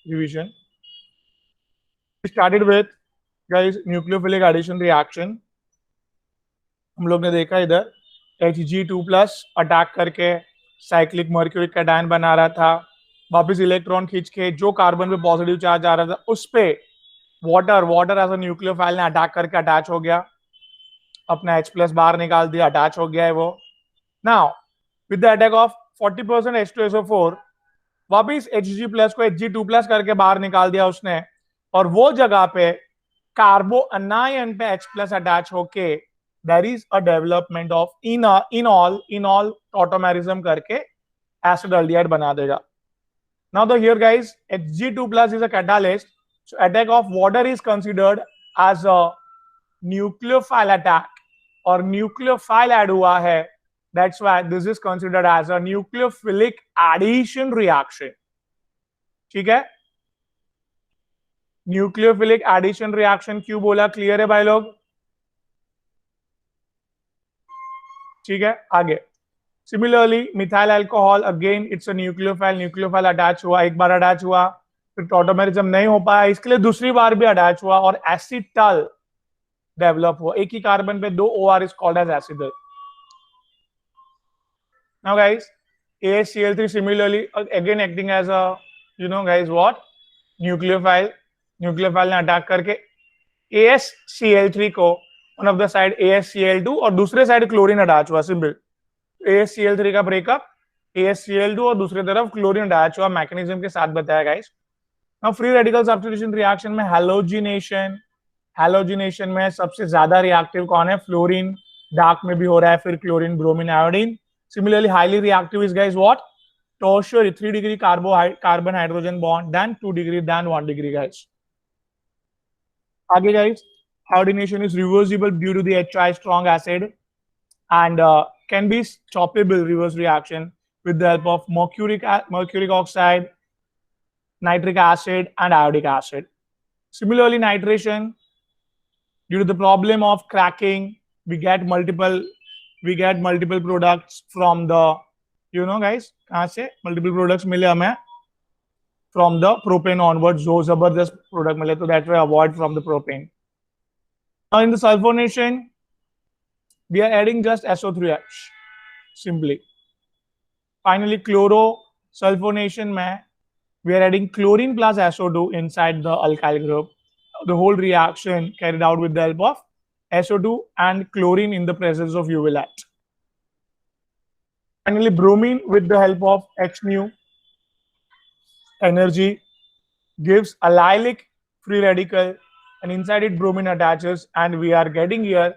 revision. We started with guys nucleophilic addition reaction. हम लोग ने देखा इधर Hg2 प्लस अटैक करके साइक्लिक मर्क्यूरिक कैटायन बना रहा था. वापस इलेक्ट्रॉन खींच के जो कार्बन पे पॉजिटिव चार्ज आ रहा था उस पे वाटर एज अ न्यूक्लियोफाइल ने अटैक करके अटैच हो गया, अपना H प्लस बाहर निकाल दिया, अटैच हो गया है वो. Now with the attack of 40% H2SO4 वापिस Hg प्लस को Hg2 प्लस करके बाहर निकाल दिया उसने और वो जगह पे कार्बो अनायन पे H प्लस अटैच होके there is a development of enol tautomerism करके एसिडल्डिहाइड बना देगा. Now the here guys Hg2 plus is a catalyst, so attack of water is considered as a nucleophile attack और nucleophile ऐड हुआ है, that's why this is considered as a nucleophilic addition reaction. ठीक है? Nucleophilic addition reaction क्यों बोला? Clear है भाई लोग? ठीक है, आगे. Similarly methyl alcohol again it's a nucleophile attach हुआ, एक बार अटैच हुआ फिर टॉटोमेरिज्म नहीं हो पाया, इसके लिए दूसरी बार भी अटैच हुआ और एसिटल डेवलप हुआ. एक ही कार्बन पे दो OR is called as acetal. Now guys ASCl3 similarly again acting as a guys what nucleophile ने अटैक करके ASCl3 को one of the side ASCl2 और दूसरे साइड क्लोरीन अटैच हुआ. सिंपल ASCl3 का ब्रेकअप ASCl2 और दूसरी तरफ क्लोरीन अटैच हुआ. मैकेनिज्म के साथ बताया guys. Now free radical substitution reaction में हैलोजिनेशन में सबसे ज्यादा रिएक्टिव कौन है? फ्लोरीन. डार्क में भी हो रहा है, फिर chlorine, bromine, iodine. Similarly highly reactive is guys what? Tertiary 3 degree carbon hydrogen bond than 2 degree than 1 degree guys. आगे guys hydrogenation is reversible due to the HI strong acid and can be stoppable reverse reaction with the help of mercuric oxide, nitric acid and iodic acid. Similarly nitration, due to the problem of cracking, we get multiple products from the guys कहाँ से multiple products मिले हमें from the propane onwards, जो जबरदस्त product मिले, तो that way avoid from the propane. Now in the sulfonation we are adding just SO3H simply. Finally chloro sulfonation में we are adding chlorine plus SO2 inside the alkyl group. The whole reaction carried out with the help of SO2 and chlorine in the presence of UV light. Finally bromine with the help of H nu energy gives allylic free radical and inside it bromine attaches and we are getting here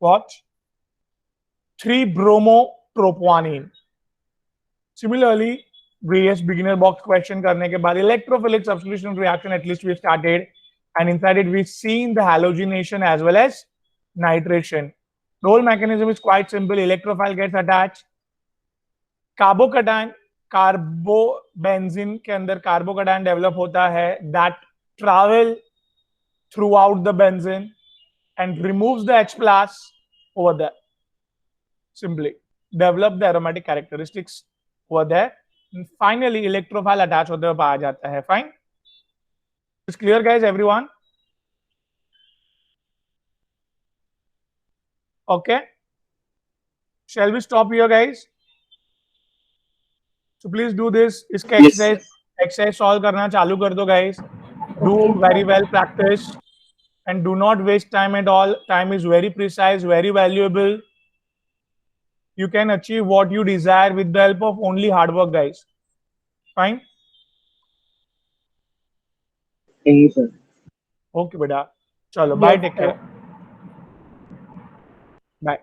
what? 3-bromopropanene. Similarly, various beginner box question करने के बाद electrophilic substitution reaction at least we started and inside it we seen the halogenation as well as nitration. The whole mechanism is quite simple. Electrophile gets attached. Carbocation carbobenzene के अंदर carbocation develop होता है that travel throughout the benzene and removes the H plus over there. Simply develop the aromatic characteristics over there. And finally, electrophile attach होते हुए पाया जाता है. Fine. It's clear, guys, everyone? Okay. Shall we stop here, guys? So please do this. इसका Yes, sir. exercise solve करना चालू कर दो, guys. Do very well practice and do not waste time at all. Time is very precise, very valuable. You can achieve what you desire with the help of only hard work, guys. Fine. Thank you, sir. Okay, beta. Chalo, bye. Yes, Take care. sir. Bye.